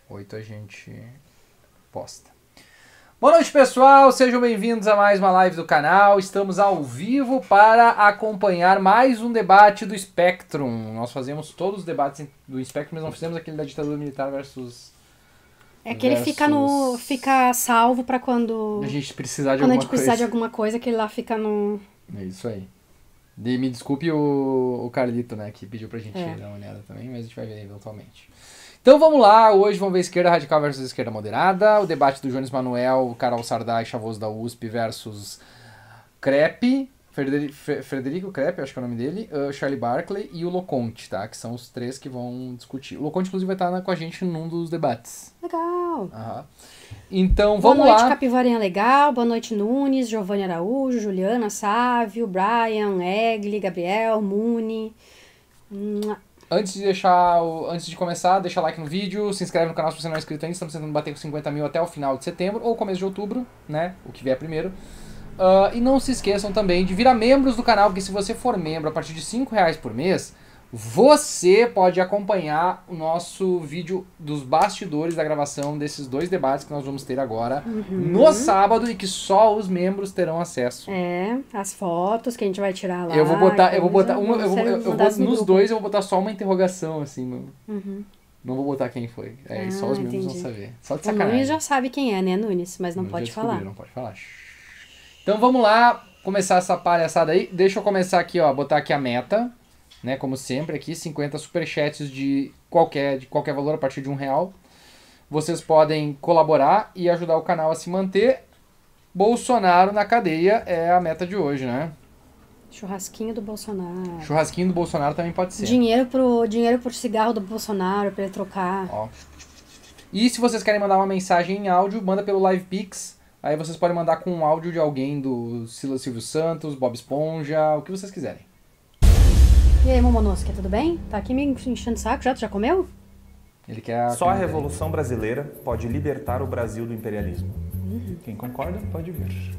8 a gente posta. Boa noite, pessoal, sejam bem-vindos a mais uma live do canal. Estamos ao vivo para acompanhar mais um debate do Spectrum. Nós fazemos todos os debates do Spectrum, mas não fizemos aquele da ditadura militar versus... É que ele fica salvo pra quando a gente precisar de quando a alguma gente precisar coisa. de alguma coisa, que ele lá fica no... É isso aí. Me desculpe o Carlito, né, que pediu pra gente dar uma olhada também, mas a gente vai ver eventualmente. Então vamos lá, hoje vamos ver esquerda radical versus esquerda moderada, o debate do Jones Manuel, Carol Sardá e Chavoso da USP versus Crepe, Frederico Crepe, acho que é o nome dele, Charlie Barkley e o Loconte, tá? Que são os três que vão discutir. O Loconte, inclusive, vai estar com a gente num dos debates. Legal. Então, Boa vamos lá. Boa noite, Capivarinha Legal. Boa noite, Nunes, Giovanni Araújo, Juliana, Sávio, Brian, Egli, Gabriel, Muni. Antes de começar, deixa like no vídeo, se inscreve no canal se você não é inscrito ainda. Estamos tentando bater com 50 mil até o final de setembro ou começo de outubro, né? O que vier primeiro. E não se esqueçam também de virar membros do canal, porque se você for membro a partir de R$5 por mês, você pode acompanhar o nosso vídeo dos bastidores da gravação desses dois debates que nós vamos ter agora no sábado e que só os membros terão acesso. As fotos que a gente vai tirar lá. Nos dois eu vou botar só uma interrogação, assim, não vou botar quem foi. Só os membros vão saber. Só de sacanagem. O Nunes já sabe quem é, né, Nunes? Mas não pode falar. Não pode falar. Então vamos lá, começar essa palhaçada aí. Deixa eu começar aqui, ó, botar aqui a meta, né, como sempre aqui, 50 superchats de qualquer valor a partir de R$1. Vocês podem colaborar e ajudar o canal a se manter. Bolsonaro na cadeia é a meta de hoje, né? Churrasquinho do Bolsonaro. Churrasquinho do Bolsonaro também pode ser. Dinheiro pro cigarro do Bolsonaro, pra ele trocar. Ó. E se vocês querem mandar uma mensagem em áudio, manda pelo LivePix. Aí vocês podem mandar com um áudio de alguém do Silas Silvio Santos, Bob Esponja, o que vocês quiserem. E aí, Momonosque, tudo bem? Tá aqui me enchendo o saco já? Tu já comeu? Ele quer Só a Revolução Brasileira pode libertar o Brasil do imperialismo. Quem concorda, pode vir.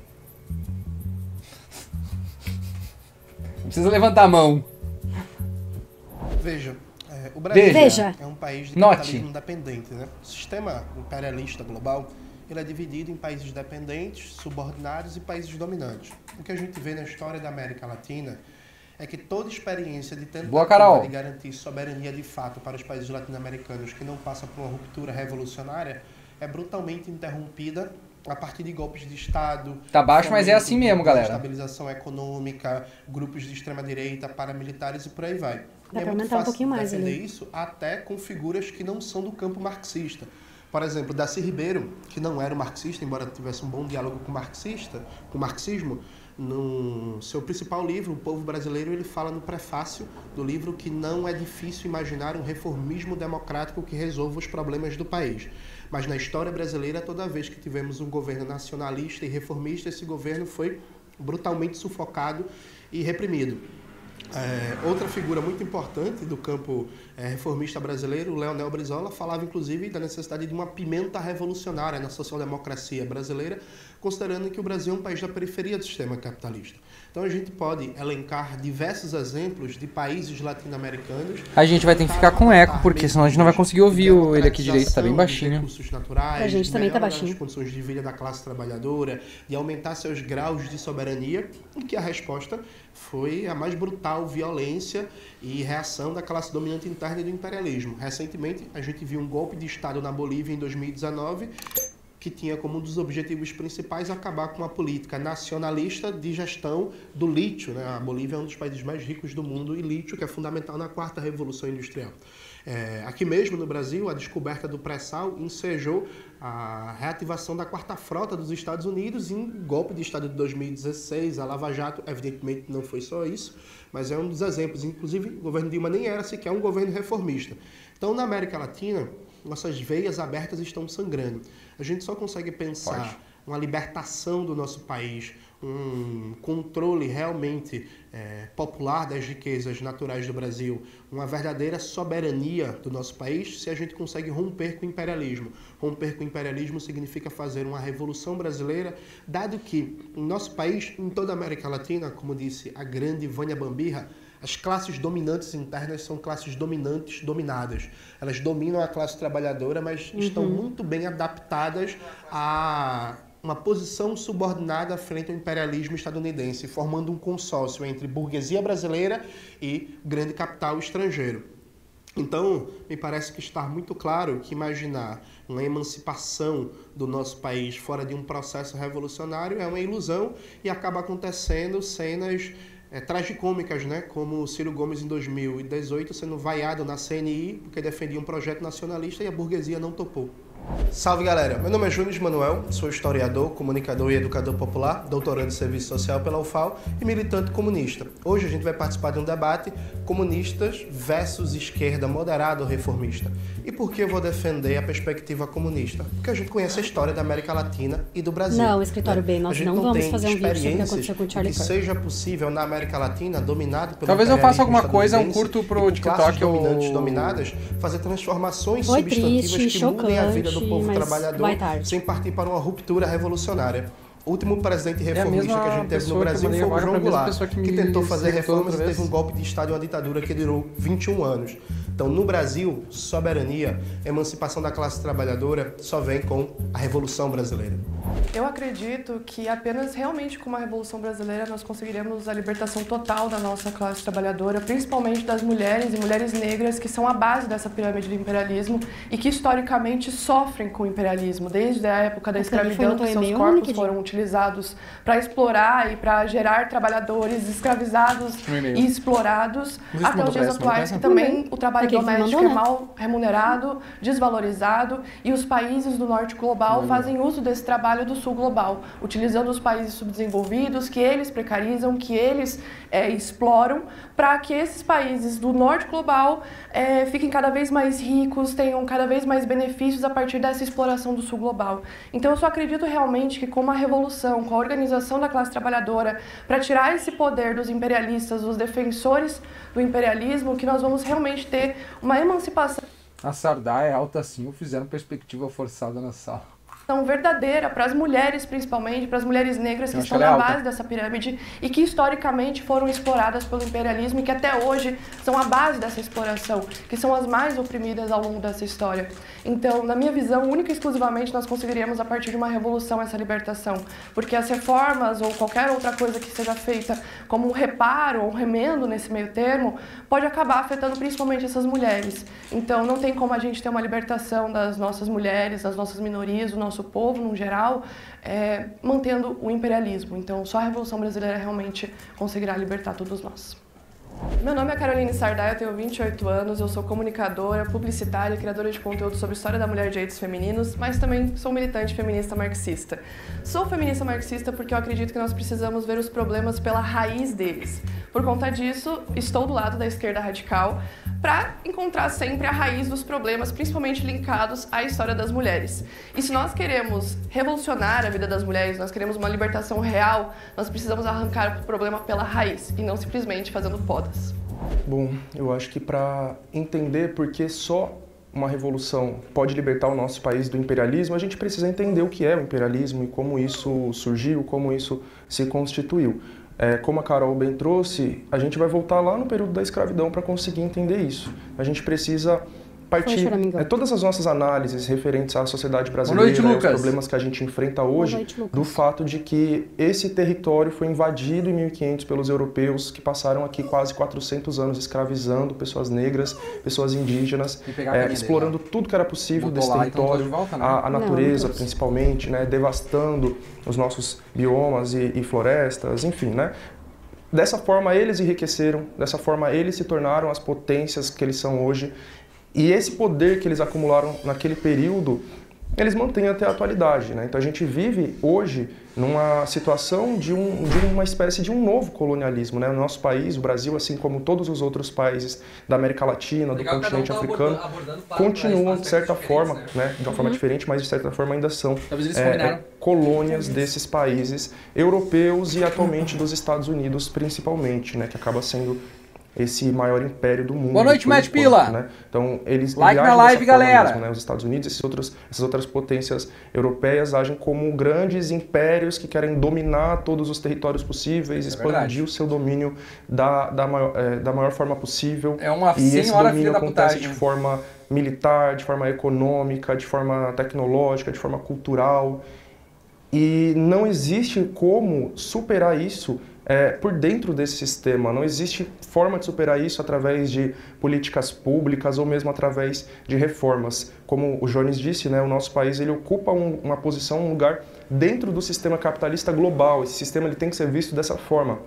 Não precisa levantar a mão. Veja, o Brasil Veja. é um país de capitalismo dependente, né? O sistema imperialista global, ele é dividido em países dependentes, subordinados e países dominantes. O que a gente vê na história da América Latina é que toda experiência de tentativa de garantir soberania de fato para os países latino-americanos que não passa por uma ruptura revolucionária é brutalmente interrompida a partir de golpes de Estado. Tá baixo, mas é assim mesmo, galera. Estabilização econômica, grupos de extrema-direita, paramilitares e por aí vai. Dá é pra muito aumentar um fácil pouquinho mais defender ali. isso até com figuras que não são do campo marxista. Por exemplo, Darcy Ribeiro, que não era um marxista, embora tivesse um bom diálogo com o marxismo, no seu principal livro, O Povo Brasileiro, ele fala no prefácio do livro que não é difícil imaginar um reformismo democrático que resolva os problemas do país. Mas na história brasileira, toda vez que tivemos um governo nacionalista e reformista, esse governo foi brutalmente sufocado e reprimido. Outra figura muito importante do campo reformista brasileiro, o Leonel Brizola, falava inclusive da necessidade de uma pimenta revolucionária na social-democracia brasileira, considerando que o Brasil é um país da periferia do sistema capitalista. Então a gente pode elencar diversos exemplos de países latino-americanos. A gente vai ter que ficar com eco, porque senão a gente não vai conseguir ouvir ele aqui direito, tá bem baixinho. Recursos naturais, a gente também tá baixinho. As condições de vida da classe trabalhadora, de aumentar seus graus de soberania, e que a resposta foi a mais brutal violência e reação da classe dominante interna do imperialismo. Recentemente, a gente viu um golpe de Estado na Bolívia em 2019, que tinha como um dos objetivos principais acabar com a política nacionalista de gestão do lítio, né? A Bolívia é um dos países mais ricos do mundo e lítio, que é fundamental na quarta revolução industrial. Aqui mesmo no Brasil, a descoberta do pré-sal ensejou a reativação da quarta frota dos Estados Unidos em golpe de Estado de 2016, a Lava Jato, evidentemente não foi só isso, mas é um dos exemplos. Inclusive, o governo Dilma nem era sequer um governo reformista. Então, na América Latina, nossas veias abertas estão sangrando. A gente só consegue pensar uma libertação do nosso país, um controle realmente popular das riquezas naturais do Brasil, uma verdadeira soberania do nosso país, se a gente consegue romper com o imperialismo. Romper com o imperialismo significa fazer uma revolução brasileira, dado que em nosso país, em toda a América Latina, como disse a grande Vânia Bambirra, As classes dominantes internas são classes dominantes dominadas. Elas dominam a classe trabalhadora, mas estão muito bem adaptadas a uma posição subordinada frente ao imperialismo estadunidense, formando um consórcio entre burguesia brasileira e grande capital estrangeiro. Então, me parece que está muito claro que imaginar uma emancipação do nosso país fora de um processo revolucionário é uma ilusão e acaba acontecendo cenas tragicômicas, né? Como o Ciro Gomes em 2018 sendo vaiado na CNI porque defendia um projeto nacionalista e a burguesia não topou. Salve galera, meu nome é Júnior Manuel, sou historiador, comunicador e educador popular, doutorando em serviço social pela UFAL e militante comunista. Hoje a gente vai participar de um debate comunistas versus esquerda moderada ou reformista. E por que eu vou defender a perspectiva comunista? Porque a gente conhece a história da América Latina e do Brasil. Não, Escritório B, nós não vamos fazer um vídeo sobre o que aconteceu com o Charlie Kirk. Que seja possível na América Latina, dominado pelo talvez eu faça alguma coisa, um curto pro TikTok dominantes dominadas, fazer transformações substantivas que mudem a vida do povo trabalhador sem partir para uma ruptura revolucionária. O último presidente reformista que a gente teve no Brasil foi o João Goulart, que tentou fazer reformas e teve um golpe de Estado e uma ditadura que durou 21 anos. Então, no Brasil, soberania, emancipação da classe trabalhadora só vem com a Revolução Brasileira. Eu acredito que apenas realmente com uma Revolução Brasileira nós conseguiremos a libertação total da nossa classe trabalhadora, principalmente das mulheres e mulheres negras que são a base dessa pirâmide do imperialismo e que historicamente sofrem com o imperialismo, desde a época da escravidão, que seus corpos foram utilizados para explorar e para gerar trabalhadores escravizados e explorados, até os dias atuais, que também o trabalho doméstico é mal remunerado, desvalorizado, e os países do norte global fazem uso desse trabalho do sul global, utilizando os países subdesenvolvidos, que eles precarizam, que eles exploram, para que esses países do norte global fiquem cada vez mais ricos, tenham cada vez mais benefícios a partir dessa exploração do sul global. Então eu só acredito realmente que com uma revolução, com a organização da classe trabalhadora, para tirar esse poder dos imperialistas, dos defensores do imperialismo, que nós vamos realmente ter uma emancipação. A Sardá é alta assim, ou fizeram perspectiva forçada na sala. Verdadeira para as mulheres, principalmente, para as mulheres negras que estão na base dessa pirâmide e que historicamente foram exploradas pelo imperialismo e que até hoje são a base dessa exploração, que são as mais oprimidas ao longo dessa história. Então, na minha visão, única e exclusivamente nós conseguiríamos a partir de uma revolução essa libertação, porque as reformas ou qualquer outra coisa que seja feita como um reparo ou um remendo nesse meio termo pode acabar afetando principalmente essas mulheres. Então, não tem como a gente ter uma libertação das nossas mulheres, das nossas minorias, do nosso povo, no geral, mantendo o imperialismo. Então, só a Revolução Brasileira realmente conseguirá libertar todos nós. Meu nome é Caroline Sardá, eu tenho 28 anos, eu sou comunicadora, publicitária e criadora de conteúdo sobre história da mulher e direitos femininos, mas também sou militante feminista marxista. Sou feminista marxista porque eu acredito que nós precisamos ver os problemas pela raiz deles. Por conta disso, estou do lado da esquerda radical para encontrar sempre a raiz dos problemas, principalmente linkados à história das mulheres. E se nós queremos revolucionar a vida das mulheres, nós queremos uma libertação real, nós precisamos arrancar o problema pela raiz e não simplesmente fazendo podas. Bom, eu acho que para entender por que só uma revolução pode libertar o nosso país do imperialismo, a gente precisa entender o que é o imperialismo e como isso surgiu, como isso se constituiu. Como a Carol bem trouxe, a gente vai voltar lá no período da escravidão para conseguir entender isso. A gente precisa partir todas as nossas análises referentes à sociedade brasileira, os problemas que a gente enfrenta hoje, do fato de que esse território foi invadido em 1500 pelos europeus que passaram aqui quase 400 anos escravizando pessoas negras, pessoas indígenas, explorando tudo que era possível desse território, a natureza principalmente, né, devastando os nossos biomas e florestas, enfim, né? Dessa forma eles enriqueceram, dessa forma eles se tornaram as potências que eles são hoje. E esse poder que eles acumularam naquele período, eles mantêm até a atualidade, né? Então a gente vive hoje numa situação de uma espécie de um novo colonialismo, né? O nosso país, o Brasil, assim como todos os outros países da América Latina, do continente africano, continuam de certa forma, né? De uma forma diferente, mas de certa forma ainda são colônias desses países europeus e atualmente dos Estados Unidos principalmente, né? Que acaba sendo esse maior império do mundo. Boa noite, Matt Pila! Né? Então, eles like agem na live, galera! Mesmo, né? Os Estados Unidos e essas outras potências europeias agem como grandes impérios que querem dominar todos os territórios possíveis, expandir o seu domínio da maior forma possível. É uma e esse domínio acontece putagem. de forma militar, de forma econômica, de forma tecnológica, de forma cultural. E não existe como superar isso por dentro desse sistema. Não existe forma de superar isso através de políticas públicas ou mesmo através de reformas. Como o Jones disse, né, o nosso país ele ocupa uma posição, um lugar dentro do sistema capitalista global. Esse sistema ele tem que ser visto dessa forma,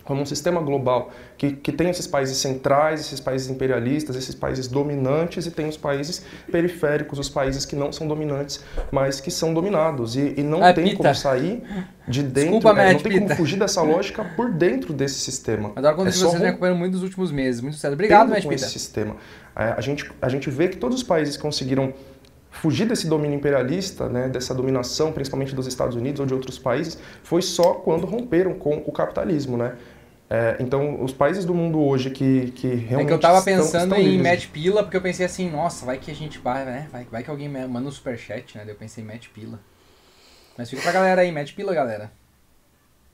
como um sistema global, que tem esses países centrais, esses países imperialistas, esses países dominantes, e tem os países periféricos, os países que não são dominantes, mas que são dominados. E não tem como sair de dentro, Desculpa, não tem como fugir dessa lógica por dentro desse sistema. Adoro quando vocês vem acompanhando muito nos últimos meses. Muito certo. Obrigado, Matt Pita. Esse sistema. A gente vê que todos os países conseguiram fugir desse domínio imperialista, né, dessa dominação, principalmente dos Estados Unidos ou de outros países, foi só quando romperam com o capitalismo, né? Então, os países do mundo hoje que realmente que eu tava pensando em livres. Matt Pila, porque eu pensei assim, nossa, vai que a gente vai, né? Vai que alguém manda um superchat, né? Daí eu pensei em Matt Pila. Mas fica pra galera aí, Matt Pila, galera.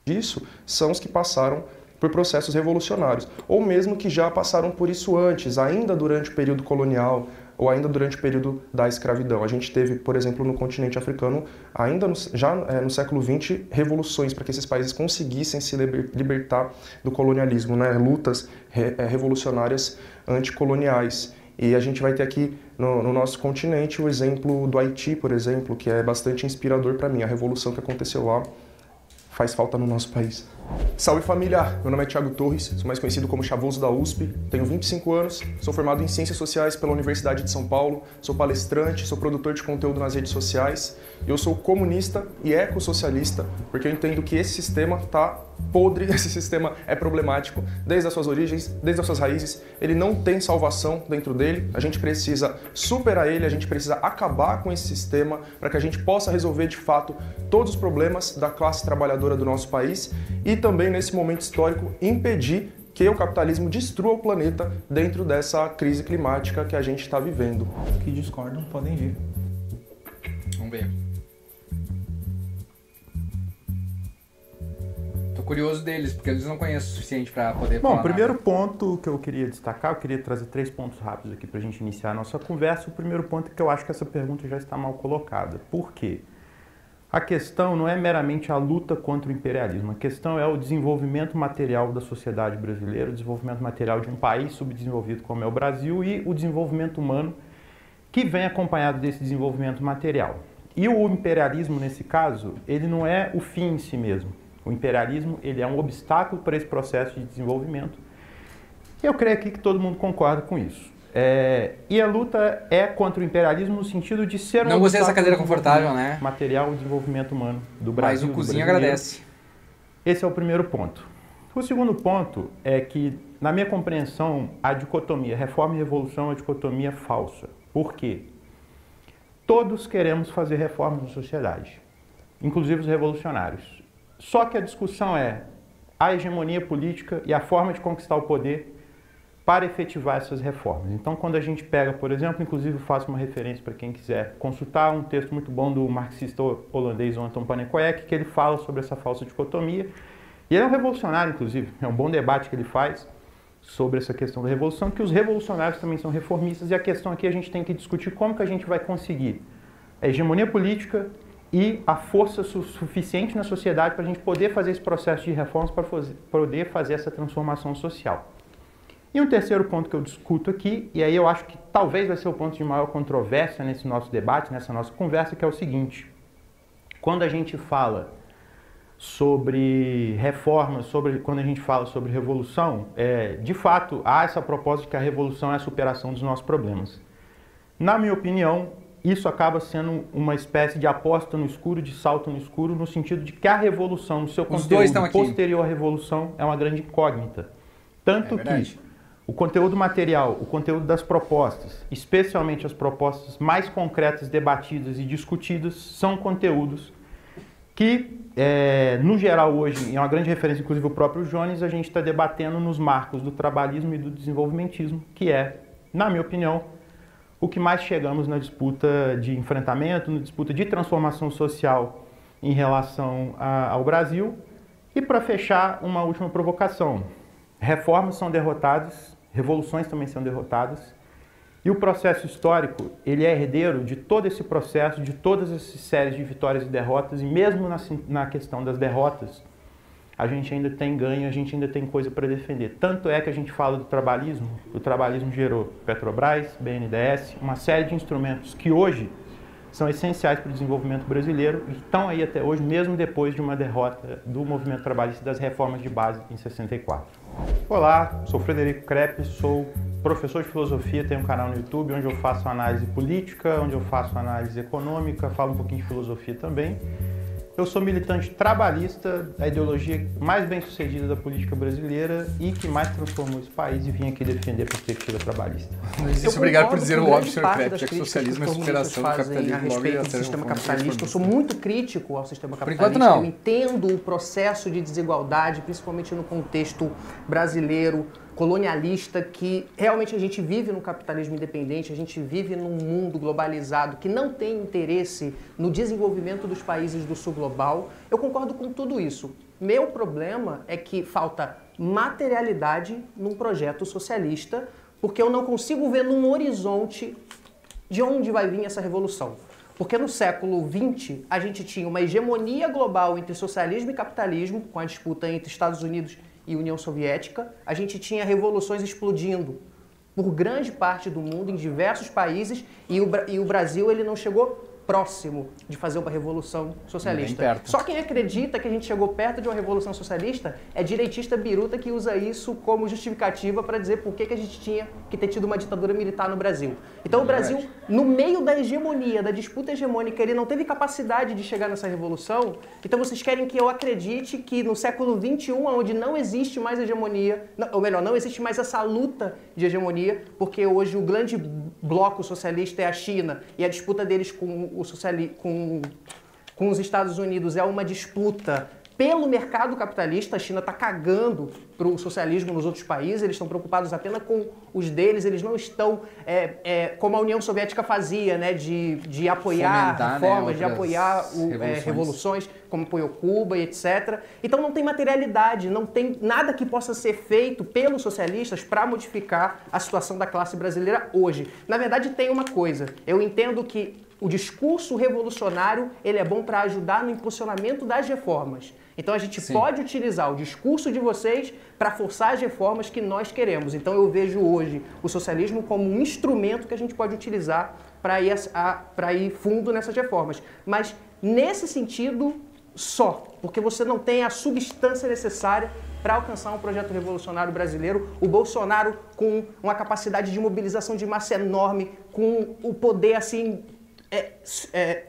Isso são os que passaram por processos revolucionários, ou mesmo que já passaram por isso antes, ainda durante o período colonial, ou ainda durante o período da escravidão. A gente teve, por exemplo, no continente africano, ainda no século XX, revoluções para que esses países conseguissem se libertar do colonialismo, né? Lutas revolucionárias anticoloniais. E a gente vai ter aqui no nosso continente o exemplo do Haiti, por exemplo, que é bastante inspirador para mim. A revolução que aconteceu lá faz falta no nosso país. Salve família! Meu nome é Thiago Torres, sou mais conhecido como Chavoso da USP, tenho 25 anos, sou formado em Ciências Sociais pela Universidade de São Paulo, sou palestrante, sou produtor de conteúdo nas redes sociais, e eu sou comunista e ecossocialista, porque eu entendo que esse sistema tá podre, esse sistema é problemático desde as suas origens, desde as suas raízes, ele não tem salvação dentro dele, a gente precisa superar ele, a gente precisa acabar com esse sistema para que a gente possa resolver de fato todos os problemas da classe trabalhadora do nosso país e também nesse momento histórico impedir que o capitalismo destrua o planeta dentro dessa crise climática que a gente está vivendo. Os que discordam podem vir. Vamos ver. Curioso deles, porque eles não conhecem o suficiente para poder falar. Bom, o primeiro ponto que eu queria destacar, eu queria trazer 3 pontos rápidos aqui para a gente iniciar a nossa conversa. O primeiro ponto é que eu acho que essa pergunta já está mal colocada. Por quê? A questão não é meramente a luta contra o imperialismo, a questão é o desenvolvimento material da sociedade brasileira, o desenvolvimento material de um país subdesenvolvido como é o Brasil e o desenvolvimento humano que vem acompanhado desse desenvolvimento material. E o imperialismo, nesse caso, ele não é o fim em si mesmo. O imperialismo ele é um obstáculo para esse processo de desenvolvimento. E eu creio aqui que todo mundo concorda com isso. E a luta é contra o imperialismo no sentido de ser um não gostei dessa cadeira confortável, né? Material e desenvolvimento humano do Brasil. Mas o cozinho agradece. Esse é o primeiro ponto. O segundo ponto é que, na minha compreensão, a dicotomia reforma e revolução é uma dicotomia falsa. Por quê? Todos queremos fazer reformas na sociedade, inclusive os revolucionários. Só que a discussão é a hegemonia política e a forma de conquistar o poder para efetivar essas reformas. Então, quando a gente pega, por exemplo, inclusive faço uma referência para quem quiser consultar um texto muito bom do marxista holandês Anton Pannekoek, que ele fala sobre essa falsa dicotomia. E ele é um revolucionário, inclusive. É um bom debate que ele faz sobre essa questão da revolução, que os revolucionários também são reformistas, e a questão aqui a gente tem que discutir como que a gente vai conseguir a hegemonia política e a força suficiente na sociedade para a gente poder fazer esse processo de reformas, para poder fazer essa transformação social. E um terceiro ponto que eu discuto aqui, e aí eu acho que talvez vai ser o ponto de maior controvérsia nesse nosso debate, nessa nossa conversa, que é o seguinte: quando a gente fala sobre reformas, quando a gente fala sobre revolução, de fato há essa proposta de que a revolução é a superação dos nossos problemas. Na minha opinião, isso acaba sendo uma espécie de aposta no escuro, de salto no escuro, no sentido de que a revolução, no seu conteúdo posterior à revolução, é uma grande incógnita. Tanto que o conteúdo material, o conteúdo das propostas, especialmente as propostas mais concretas, debatidas e discutidas, são conteúdos que, no geral, hoje, é uma grande referência, inclusive o próprio Jones, a gente está debatendo nos marcos do trabalhismo e do desenvolvimentismo, que é, na minha opinião, o que mais chegamos na disputa de enfrentamento, na disputa de transformação social em relação ao Brasil. E para fechar, uma última provocação. Reformas são derrotadas, revoluções também são derrotadas, e o processo histórico, ele é herdeiro de todo esse processo, de todas essas séries de vitórias e derrotas, e mesmo na questão das derrotas, a gente ainda tem ganho, a gente ainda tem coisa para defender. Tanto é que a gente fala do trabalhismo, o trabalhismo gerou Petrobras, BNDES, uma série de instrumentos que hoje são essenciais para o desenvolvimento brasileiro e estão aí até hoje, mesmo depois de uma derrota do movimento trabalhista das reformas de base em 64. Olá, sou Frederico Crepe, sou professor de filosofia, tenho um canal no YouTube onde eu faço análise política, onde eu faço análise econômica, falo um pouquinho de filosofia também. Eu sou militante trabalhista, da ideologia mais bem-sucedida da política brasileira e que mais transformou esse país, e vim aqui defender a perspectiva trabalhista. Obrigado por dizer o óbvio, Sr. Crepe, já que socialismo é superação do capitalismo. A respeito do sistema capitalista, eu sou muito crítico ao sistema capitalista. Por enquanto, não. Eu entendo o processo de desigualdade, principalmente no contexto brasileiro, colonialista, que realmente a gente vive no capitalismo independente, a gente vive num mundo globalizado que não tem interesse no desenvolvimento dos países do sul global. Eu concordo com tudo isso. Meu problema é que falta materialidade num projeto socialista, porque eu não consigo ver num horizonte de onde vai vir essa revolução. Porque no século XX, a gente tinha uma hegemonia global entre socialismo e capitalismo, com a disputa entre Estados Unidos e União Soviética. A gente tinha revoluções explodindo por grande parte do mundo, em diversos países, e o Brasil ele não chegou próximo de fazer uma revolução socialista. Só quem acredita que a gente chegou perto de uma revolução socialista é direitista biruta que usa isso como justificativa para dizer por que a gente tinha que ter tido uma ditadura militar no Brasil. Então o Brasil, no meio da hegemonia, da disputa hegemônica, ele não teve capacidade de chegar nessa revolução. Então vocês querem que eu acredite que no século XXI, onde não existe mais hegemonia, ou melhor, não existe mais essa luta de hegemonia, porque hoje o grande bloco socialista é a China e a disputa deles com os Estados Unidos é uma disputa pelo mercado capitalista. A China está cagando para o socialismo nos outros países, eles estão preocupados apenas com os deles, eles não estão, como a União Soviética fazia, né, de apoiar reformas, né, de apoiar revoluções, como apoiou Cuba e etc. Então não tem materialidade, não tem nada que possa ser feito pelos socialistas para modificar a situação da classe brasileira hoje. Na verdade, tem uma coisa, eu entendo que o discurso revolucionário ele é bom para ajudar no impulsionamento das reformas. Então a gente pode utilizar o discurso de vocês para forçar as reformas que nós queremos. Então eu vejo hoje o socialismo como um instrumento que a gente pode utilizar para ir fundo nessas reformas. Mas nesse sentido só, porque você não tem a substância necessária para alcançar um projeto revolucionário brasileiro. O Bolsonaro, com uma capacidade de mobilização de massa enorme, com o poder assim...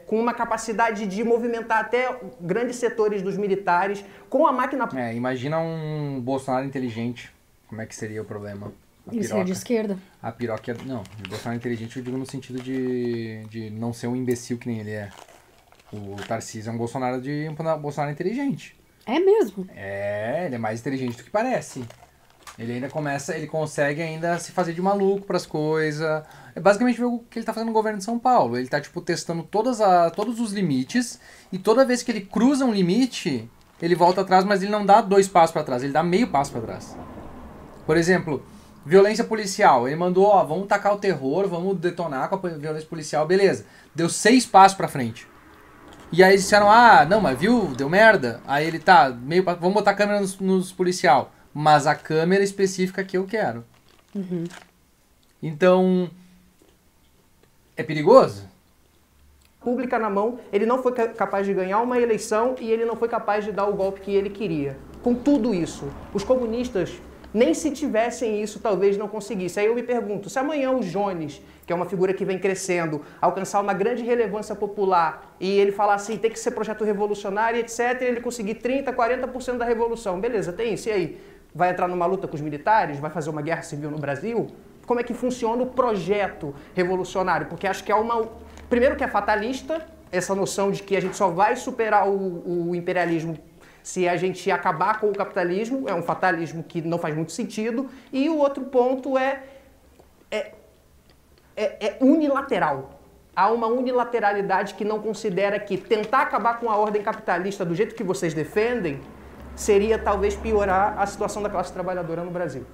com uma capacidade de movimentar até grandes setores dos militares, com a máquina... Imagina um Bolsonaro inteligente, como é que seria o problema? Isso é de esquerda. A piroca... Não, o Bolsonaro inteligente eu digo no sentido de não ser um imbecil que nem ele é. O Tarcísio é um Bolsonaro inteligente. É mesmo? Ele é mais inteligente do que parece. Ele ainda ele consegue ainda se fazer de maluco pras coisas. É basicamente o que ele tá fazendo no governo de São Paulo. Ele tá, testando todos os limites, e toda vez que ele cruza um limite, ele volta atrás, mas ele não dá 2 passos pra trás, ele dá meio passo pra trás. Por exemplo, violência policial. Ele mandou, vamos tacar o terror, vamos detonar com a violência policial, beleza. Deu 6 passos pra frente. E aí eles disseram, não, mas viu, deu merda. Aí ele vamos botar câmera nos policial. Mas a câmera específica que eu quero. Uhum. Então, é perigoso? Pública na mão, ele não foi capaz de ganhar uma eleição e ele não foi capaz de dar o golpe que ele queria. Com tudo isso, os comunistas, nem se tivessem isso, talvez não conseguissem. Aí eu me pergunto, se amanhã o Jones, que é uma figura que vem crescendo, alcançar uma grande relevância popular e ele falar assim, tem que ser projeto revolucionário, etc., e ele conseguir 30%, 40% da revolução, beleza, tem isso, e aí? Vai entrar numa luta com os militares? Vai fazer uma guerra civil no Brasil? Como é que funciona o projeto revolucionário? Porque acho que primeiro que é fatalista, essa noção de que a gente só vai superar o imperialismo se a gente acabar com o capitalismo, é um fatalismo que não faz muito sentido. E o outro ponto é unilateral. Há uma unilateralidade que não considera que tentar acabar com a ordem capitalista do jeito que vocês defendem seria talvez piorar a situação da classe trabalhadora no Brasil.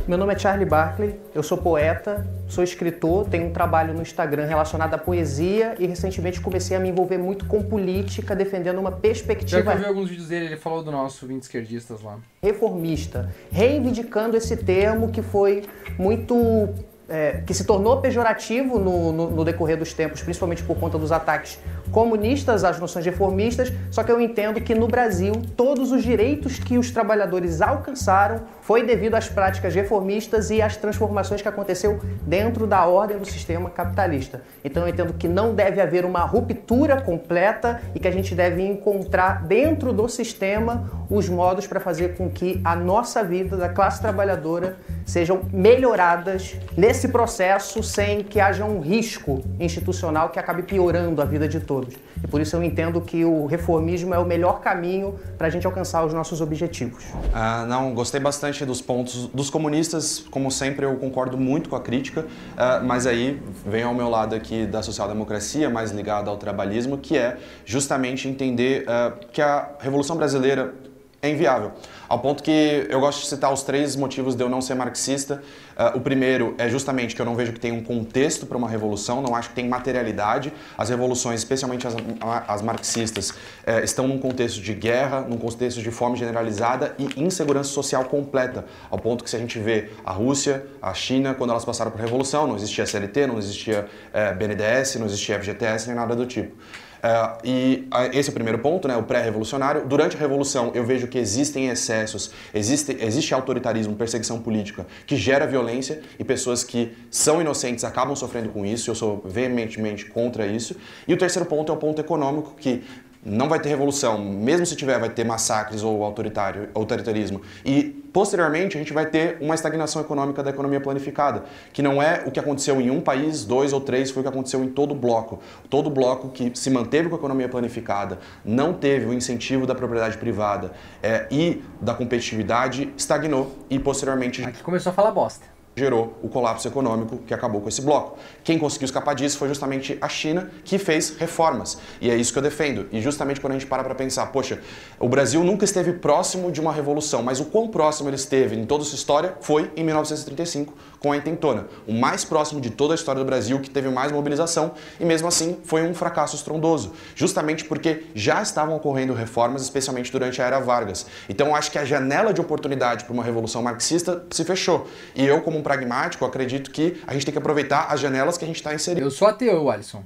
Meu nome é Charlie Barkley, eu sou poeta, sou escritor, tenho um trabalho no Instagram relacionado à poesia e recentemente comecei a me envolver muito com política, defendendo uma perspectiva... Já que eu vi alguns vídeos dele, ele falou do nosso 20 esquerdistas lá. Reformista, reivindicando esse termo que foi muito... que se tornou pejorativo no decorrer dos tempos, principalmente por conta dos ataques comunistas às noções reformistas, só que eu entendo que no Brasil todos os direitos que os trabalhadores alcançaram foi devido às práticas reformistas e às transformações que aconteceu dentro da ordem do sistema capitalista. Então eu entendo que não deve haver uma ruptura completa e que a gente deve encontrar dentro do sistema os modos para fazer com que a nossa vida da classe trabalhadora sejam melhoradas nesse processo sem que haja um risco institucional que acabe piorando a vida de todos. E por isso eu entendo que o reformismo é o melhor caminho para a gente alcançar os nossos objetivos. Não, gostei bastante dos pontos dos comunistas, como sempre eu concordo muito com a crítica, mas aí vem ao meu lado aqui da social-democracia, mais ligado ao trabalhismo, que é justamente entender que a Revolução Brasileira é inviável, ao ponto que eu gosto de citar os 3 motivos de eu não ser marxista. O primeiro é justamente que eu não vejo que tem um contexto para uma revolução, não acho que tem materialidade. As revoluções, especialmente as marxistas, estão num contexto de guerra, num contexto de fome generalizada e insegurança social completa, ao ponto que se a gente vê a Rússia, a China, quando elas passaram por revolução, não existia CLT, não existia BNDES, não existia FGTS, nem nada do tipo. Esse é o primeiro ponto, né, o pré-revolucionário. Durante a Revolução eu vejo que existem excessos, existe autoritarismo, perseguição política que gera violência e pessoas que são inocentes acabam sofrendo com isso. Eu sou veementemente contra isso. E o terceiro ponto é o ponto econômico, que não vai ter revolução, mesmo se tiver, vai ter massacres ou autoritarismo. E, posteriormente, a gente vai ter uma estagnação econômica da economia planificada, que não é o que aconteceu em um país, 2 ou 3, foi o que aconteceu em todo o bloco. Todo o bloco que se manteve com a economia planificada, não teve o incentivo da propriedade privada e da competitividade, estagnou e, posteriormente... Aqui começou a falar bosta. Gerou o colapso econômico que acabou com esse bloco. Quem conseguiu escapar disso foi justamente a China, que fez reformas. E é isso que eu defendo. E justamente quando a gente para pensar, poxa, o Brasil nunca esteve próximo de uma revolução, mas o quão próximo ele esteve em toda a sua história foi em 1935, com a intentona. O mais próximo de toda a história do Brasil, que teve mais mobilização, e mesmo assim foi um fracasso estrondoso. Justamente porque já estavam ocorrendo reformas, especialmente durante a era Vargas. Então eu acho que a janela de oportunidade para uma revolução marxista se fechou. E eu, como um pragmático, acredito que a gente tem que aproveitar as janelas que a gente está inserido. Eu sou ateu, Alisson.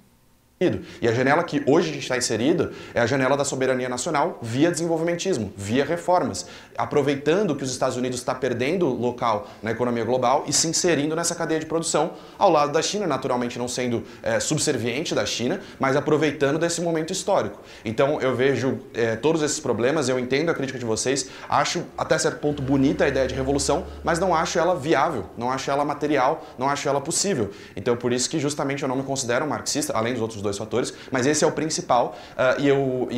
E a janela que hoje a gente está inserida é a janela da soberania nacional via desenvolvimentismo, via reformas, aproveitando que os Estados Unidos está perdendo local na economia global e se inserindo nessa cadeia de produção ao lado da China, naturalmente não sendo subserviente da China, mas aproveitando desse momento histórico. Então eu vejo todos esses problemas, eu entendo a crítica de vocês, acho até certo ponto bonita a ideia de revolução, mas não acho ela viável, não acho ela material, não acho ela possível. Então por isso que justamente eu não me considero um marxista, além dos outros 2 fatores, mas esse é o principal. E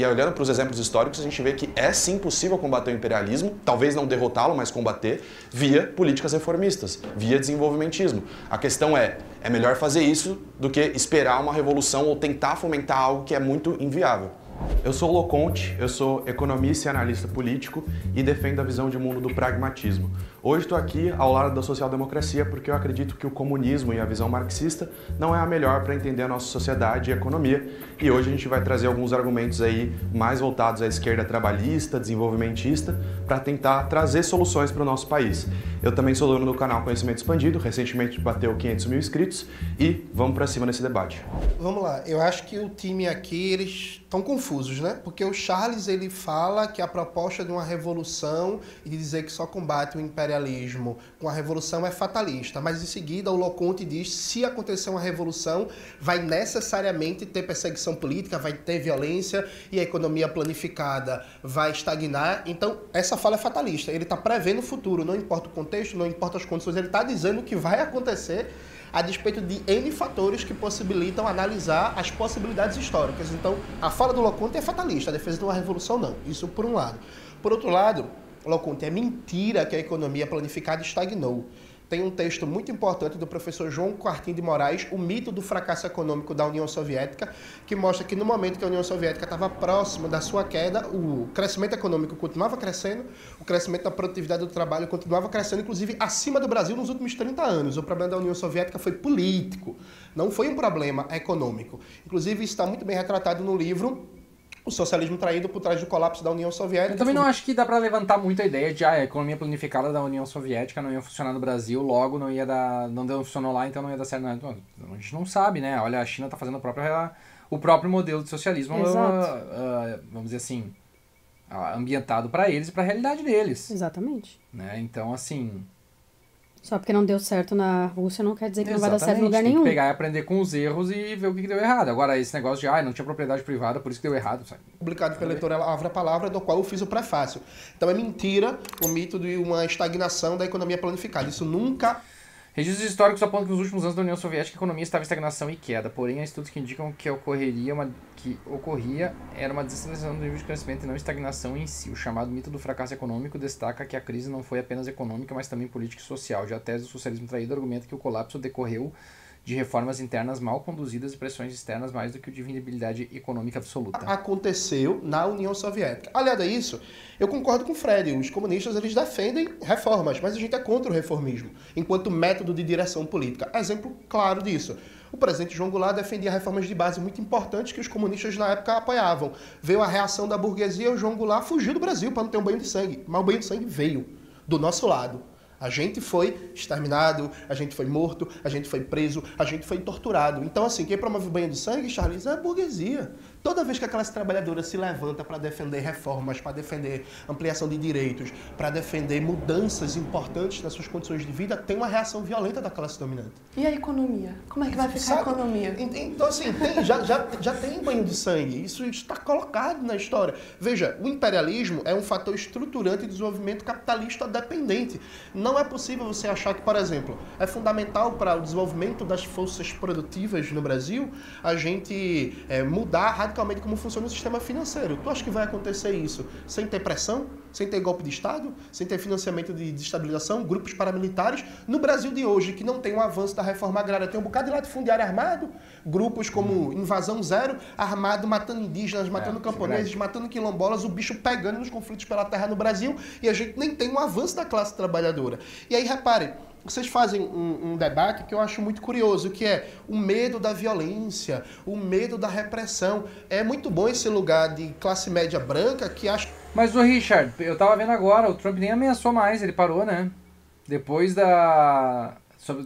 olhando para os exemplos históricos, a gente vê que é sim possível combater o imperialismo, talvez não derrotá-lo, mas combater via políticas reformistas, via desenvolvimentismo. A questão é melhor fazer isso do que esperar uma revolução ou tentar fomentar algo que é muito inviável. Eu sou o Loconte, eu sou economista e analista político e defendo a visão de mundo do pragmatismo. Hoje estou aqui ao lado da social-democracia porque eu acredito que o comunismo e a visão marxista não é a melhor para entender a nossa sociedade e economia. E hoje a gente vai trazer alguns argumentos aí mais voltados à esquerda trabalhista, desenvolvimentista, para tentar trazer soluções para o nosso país. Eu também sou dono do canal Conhecimento Expandido, recentemente bateu 500 mil inscritos e vamos para cima nesse debate. Vamos lá, eu acho que o time aqui, eles estão confusos, né? Porque o Charles, ele fala que a proposta de uma revolução e de dizer que só combate o imperialismo com a revolução é fatalista, mas em seguida o Loconte diz que se acontecer uma revolução vai necessariamente ter perseguição política, vai ter violência e a economia planificada vai estagnar. Então essa fala é fatalista, ele está prevendo o futuro, não importa o contexto, não importa as condições, ele está dizendo que vai acontecer a despeito de N fatores que possibilitam analisar as possibilidades históricas. Então, a fala do Loconte é fatalista, a defesa de uma revolução não. Isso por um lado. Por outro lado, Loconte, é mentira que a economia planificada estagnou. Tem um texto muito importante do professor João Quartim de Moraes, O Mito do Fracasso Econômico da União Soviética, que mostra que no momento que a União Soviética estava próxima da sua queda, o crescimento econômico continuava crescendo, o crescimento da produtividade do trabalho continuava crescendo, inclusive acima do Brasil nos últimos 30 anos. O problema da União Soviética foi político, não foi um problema econômico. Inclusive, isso está muito bem retratado no livro O Socialismo Traído por Trás do Colapso da União Soviética. Eu também não acho que dá pra levantar muito a ideia de a economia planificada da União Soviética não ia funcionar no Brasil, logo não ia dar, não funcionou lá, então não ia dar certo. Não, a gente não sabe, né? Olha, a China tá fazendo o próprio modelo de socialismo, vamos dizer assim, ambientado para eles e para a realidade deles. Exatamente. Né? Então, assim... Só porque não deu certo na Rússia não quer dizer que não vai dar certo em lugar tem nenhum. Que pegar e aprender com os erros e ver o que deu errado. Agora, esse negócio de, não tinha propriedade privada, por isso que deu errado, sabe? Publicado pela editora Lavra Palavra, do qual eu fiz o prefácio. Então é mentira o mito de uma estagnação da economia planificada. Isso nunca... Registros históricos apontam que nos últimos anos da União Soviética a economia estava em estagnação e queda. Porém, há estudos que indicam que ocorria era uma desaceleração do nível de crescimento e não estagnação em si. O chamado mito do fracasso econômico destaca que a crise não foi apenas econômica, mas também política e social. Já a tese do socialismo traído argumenta que o colapso decorreu de reformas internas mal conduzidas e pressões externas mais do que de viabilidade econômica absoluta. Aconteceu na União Soviética. Aliado a isso, eu concordo com o Fred. Os comunistas eles defendem reformas, mas a gente é contra o reformismo, enquanto método de direção política. Exemplo claro disso. O presidente João Goulart defendia reformas de base muito importantes que os comunistas na época apoiavam. Veio a reação da burguesia e o João Goulart fugiu do Brasil para não ter um banho de sangue. Mas o banho de sangue veio do nosso lado. A gente foi exterminado, a gente foi morto, a gente foi preso, a gente foi torturado. Então, assim, quem promove o banho de sangue, Charles, é a burguesia. Toda vez que a classe trabalhadora se levanta para defender reformas, para defender ampliação de direitos, para defender mudanças importantes nas suas condições de vida, tem uma reação violenta da classe dominante. E a economia? Como é que vai ficar a economia? Então, assim, já tem banho de sangue. Isso está colocado na história. Veja, o imperialismo é um fator estruturante de desenvolvimento capitalista dependente. Não é possível você achar que, por exemplo, é fundamental para o desenvolvimento das forças produtivas no Brasil a gente mudar radicalmente como funciona o sistema financeiro. Tu acha que vai acontecer isso sem ter pressão, sem ter golpe de Estado, sem ter financiamento de desestabilização, grupos paramilitares? No Brasil de hoje, que não tem um avanço da reforma agrária, tem um bocado de latifundiário armado, grupos como Invasão Zero, armado, matando indígenas, matando camponeses, matando quilombolas, o bicho pegando nos conflitos pela terra no Brasil, e a gente nem tem um avanço da classe trabalhadora. E aí, reparem, vocês fazem um debate que eu acho muito curioso, que é o medo da violência, o medo da repressão. É muito bom esse lugar de classe média branca que acha... Mas o Richard, eu tava vendo agora, o Trump nem ameaçou mais, ele parou, né? Depois da...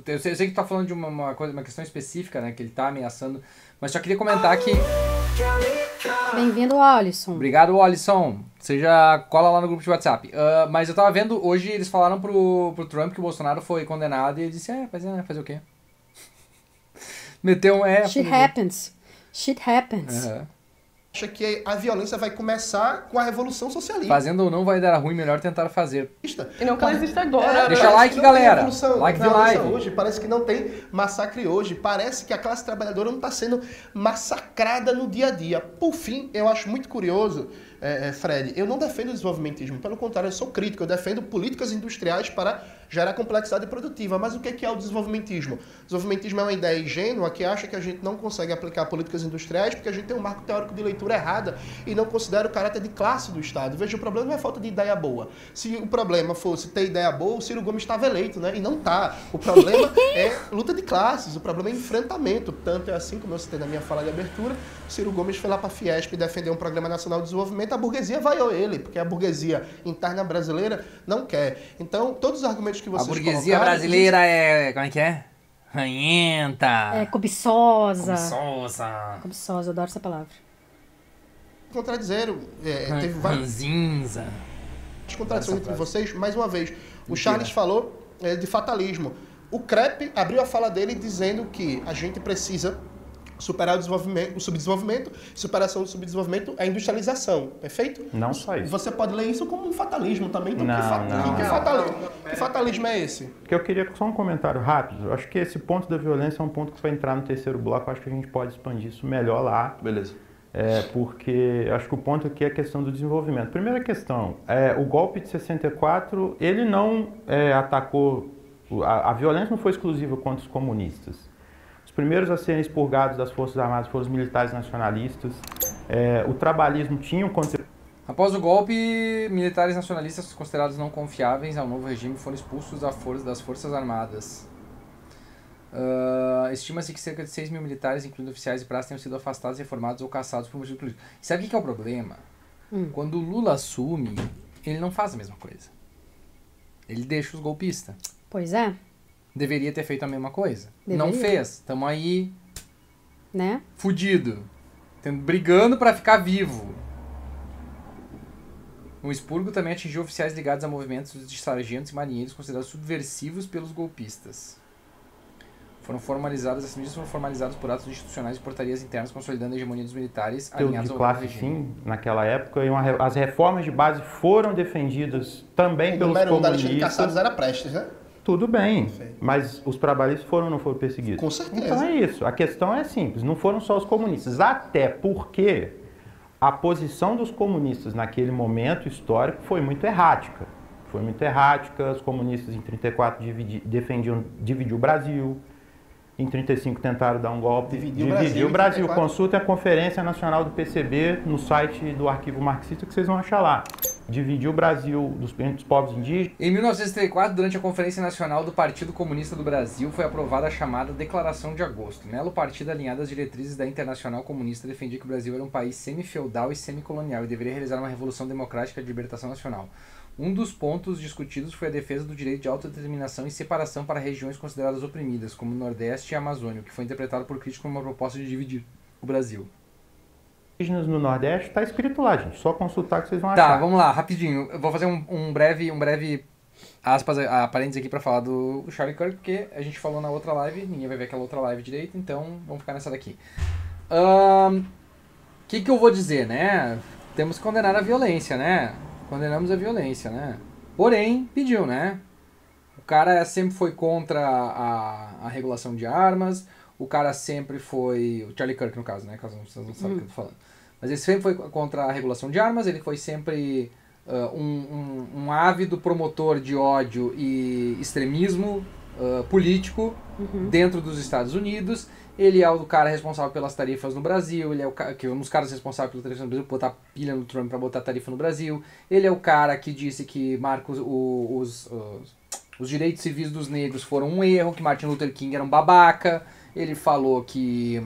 Eu sei que tu tá falando de uma questão específica, né? Que ele tá ameaçando, mas só queria comentar que... Bem-vindo, Alisson. Obrigado, Alisson. Você já cola lá no grupo de WhatsApp. Mas eu tava vendo, hoje eles falaram pro Trump que o Bolsonaro foi condenado e ele disse, fazer o quê? Meteu um Shit happens. Shit happens. Uhum. Acha que a violência vai começar com a Revolução Socialista. Fazendo ou não vai dar ruim, melhor tentar fazer. E não que ela existe agora. Deixa like, galera. Like de live. Hoje, parece que não tem massacre hoje. Parece que a classe trabalhadora não está sendo massacrada no dia a dia. Por fim, eu acho muito curioso, Fred, eu não defendo o desenvolvimentismo. Pelo contrário, eu sou crítico. Eu defendo políticas industriais para gerar complexidade produtiva. Mas o que é o desenvolvimentismo? O desenvolvimentismo é uma ideia ingênua que acha que a gente não consegue aplicar políticas industriais porque a gente tem um marco teórico de leitura errada e não considera o caráter de classe do Estado. Veja, o problema não é falta de ideia boa. Se o problema fosse ter ideia boa, o Ciro Gomes estava eleito, né? E não tá. O problema é luta de classes, o problema é enfrentamento. Tanto é assim, como eu citei na minha fala de abertura, o Ciro Gomes foi lá para a Fiesp defender um Programa Nacional de Desenvolvimento, a burguesia vaiou ele, porque a burguesia interna brasileira não quer. Então, todos os argumentos que vocês colocaram... A burguesia brasileira é... Como é que é? Ranhenta. É cobiçosa. Cobiçosa, eu adoro essa palavra. Contradizeram. Teve várias contradições entre vocês. Mais uma vez, o Charles falou de fatalismo. O Krepp abriu a fala dele dizendo que a gente precisa Superar o subdesenvolvimento, superação do subdesenvolvimento, a industrialização, perfeito? Não só isso. Você pode ler isso como um fatalismo também. Então, que fatalismo é esse? Porque eu queria só um comentário rápido. Eu acho que esse ponto da violência é um ponto que vai entrar no terceiro bloco. Eu acho que a gente pode expandir isso melhor lá. Beleza. Porque eu acho que o ponto aqui é a questão do desenvolvimento. Primeira questão, o golpe de 64, ele não atacou... A violência não foi exclusiva contra os comunistas. Os primeiros a serem expurgados das Forças Armadas foram os militares nacionalistas. O trabalhismo tinha um conteúdo... Após o golpe, militares nacionalistas considerados não confiáveis ao novo regime foram expulsos das Forças Armadas. Estima-se que cerca de 6 mil militares, incluindo oficiais e praças, tenham sido afastados, reformados ou caçados por motivo político. E sabe o que é o problema? Quando o Lula assume, ele não faz a mesma coisa. Ele deixa os golpistas. Pois é. Deveria ter feito a mesma coisa. Deveria. Não fez. Tamo aí, Né? fudido. Brigando pra ficar vivo. O expurgo também atingiu oficiais ligados a movimentos de sargentos e marinheiros considerados subversivos pelos golpistas. Essas medidas foram formalizadas por atos institucionais e portarias internas, consolidando a hegemonia dos militares alinhados de ao classe, regime. sim, naquela época, e as reformas de base foram defendidas também pelos número 1 da lista de comunistas. caçados era Prestes, né? Tudo bem, mas os trabalhistas foram ou não foram perseguidos? Com certeza. Então é isso, a questão é simples, não foram só os comunistas, até porque a posição dos comunistas naquele momento histórico foi muito errática. Foi muito errática, os comunistas em 34 defendiam dividir o Brasil, em 35 tentaram dar um golpe, dividir o Brasil. Consultem a Conferência Nacional do PCB no site do Arquivo Marxista que vocês vão achar lá. Dividir o Brasil dos povos indígenas. Em 1934, durante a Conferência Nacional do Partido Comunista do Brasil, foi aprovada a chamada Declaração de Agosto. Nela, o partido, alinhado às diretrizes da Internacional Comunista, defendia que o Brasil era um país semi-feudal e semi-colonial e deveria realizar uma revolução democrática de libertação nacional. Um dos pontos discutidos foi a defesa do direito de autodeterminação e separação para regiões consideradas oprimidas, como o Nordeste e a Amazônia, o que foi interpretado por críticos como uma proposta de dividir o Brasil. Indígenas no Nordeste, tá escrito lá, gente. Só consultar que vocês vão achar. Tá, vamos lá, rapidinho. Eu vou fazer um breve aspas, parênteses aqui pra falar do Charlie Kirk, porque a gente falou na outra live, ninguém vai ver aquela outra live direito, então vamos ficar nessa daqui. Que eu vou dizer, né? Temos que condenar a violência, né? Condenamos a violência, né? Porém, pediu, né? O cara sempre foi contra a regulação de armas, o cara sempre foi... O Charlie Kirk, no caso, né? Caso vocês não sabem o que eu tô falando. Mas ele sempre foi contra a regulação de armas, ele foi sempre um ávido promotor de ódio e extremismo político dentro dos Estados Unidos. Ele é o cara responsável pelas tarifas no Brasil, ele é um dos caras responsáveis pelas tarifas no Brasil, botar pilha no Trump para botar tarifa no Brasil. Ele é o cara que disse que os direitos civis dos negros foram um erro, que Martin Luther King era um babaca. Ele falou que...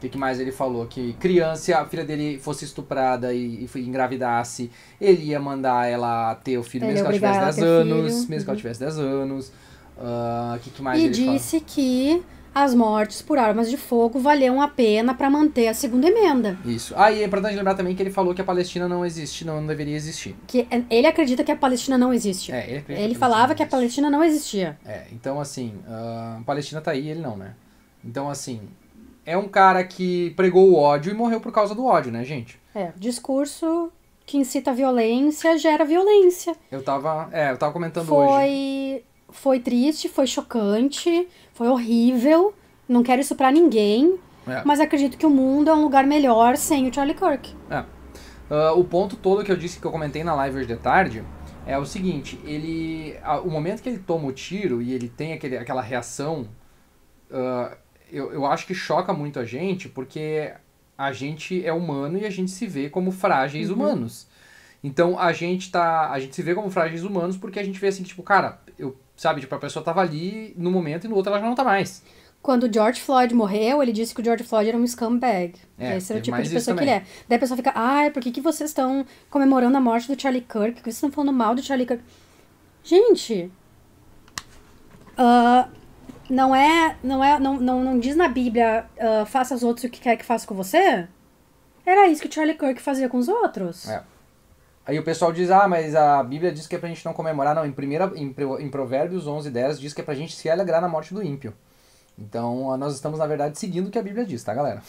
O que mais ele falou? Que criança, se a filha dele fosse estuprada e engravidasse, ele ia mandar ela ter o filho mesmo que ela tivesse 10 anos. Mesmo que ela tivesse 10 anos. Que mais ele falou? E disse que as mortes por armas de fogo valiam a pena para manter a segunda emenda. Isso. E é importante lembrar também que ele falou que a Palestina não existe, não deveria existir. Que ele acredita que a Palestina não existe. Ele falava que a Palestina não existia. Então assim, a Palestina tá aí, ele não, né? Então assim, é um cara que pregou o ódio e morreu por causa do ódio, né, gente? Discurso que incita a violência gera violência. Eu tava comentando hoje. Foi triste, foi chocante, foi horrível. Não quero isso pra ninguém. Mas acredito que o mundo é um lugar melhor sem o Charlie Kirk. O ponto todo que eu comentei na live hoje de tarde é o seguinte: o momento que ele toma o tiro e ele tem aquela reação, eu acho que choca muito a gente, porque a gente é humano e a gente se vê como frágeis humanos. Então a gente se vê como frágeis humanos porque a gente vê assim, tipo, cara, a pessoa tava ali no momento e no outro ela já não tá mais. Quando o George Floyd morreu, ele disse que o George Floyd era um scumbag. Esse era o tipo de pessoa que ele é. Daí a pessoa fica, por que vocês estão comemorando a morte do Charlie Kirk? Por que vocês estão falando mal do Charlie Kirk? Gente, não diz na Bíblia, faça aos outros o que quer que faça com você? Era isso que o Charlie Kirk fazia com os outros. Aí o pessoal diz, mas a Bíblia diz que é pra gente não comemorar. Não, em Provérbios 11:10 diz que é pra gente se alegrar na morte do ímpio. Então, nós estamos, na verdade, seguindo o que a Bíblia diz, tá, galera?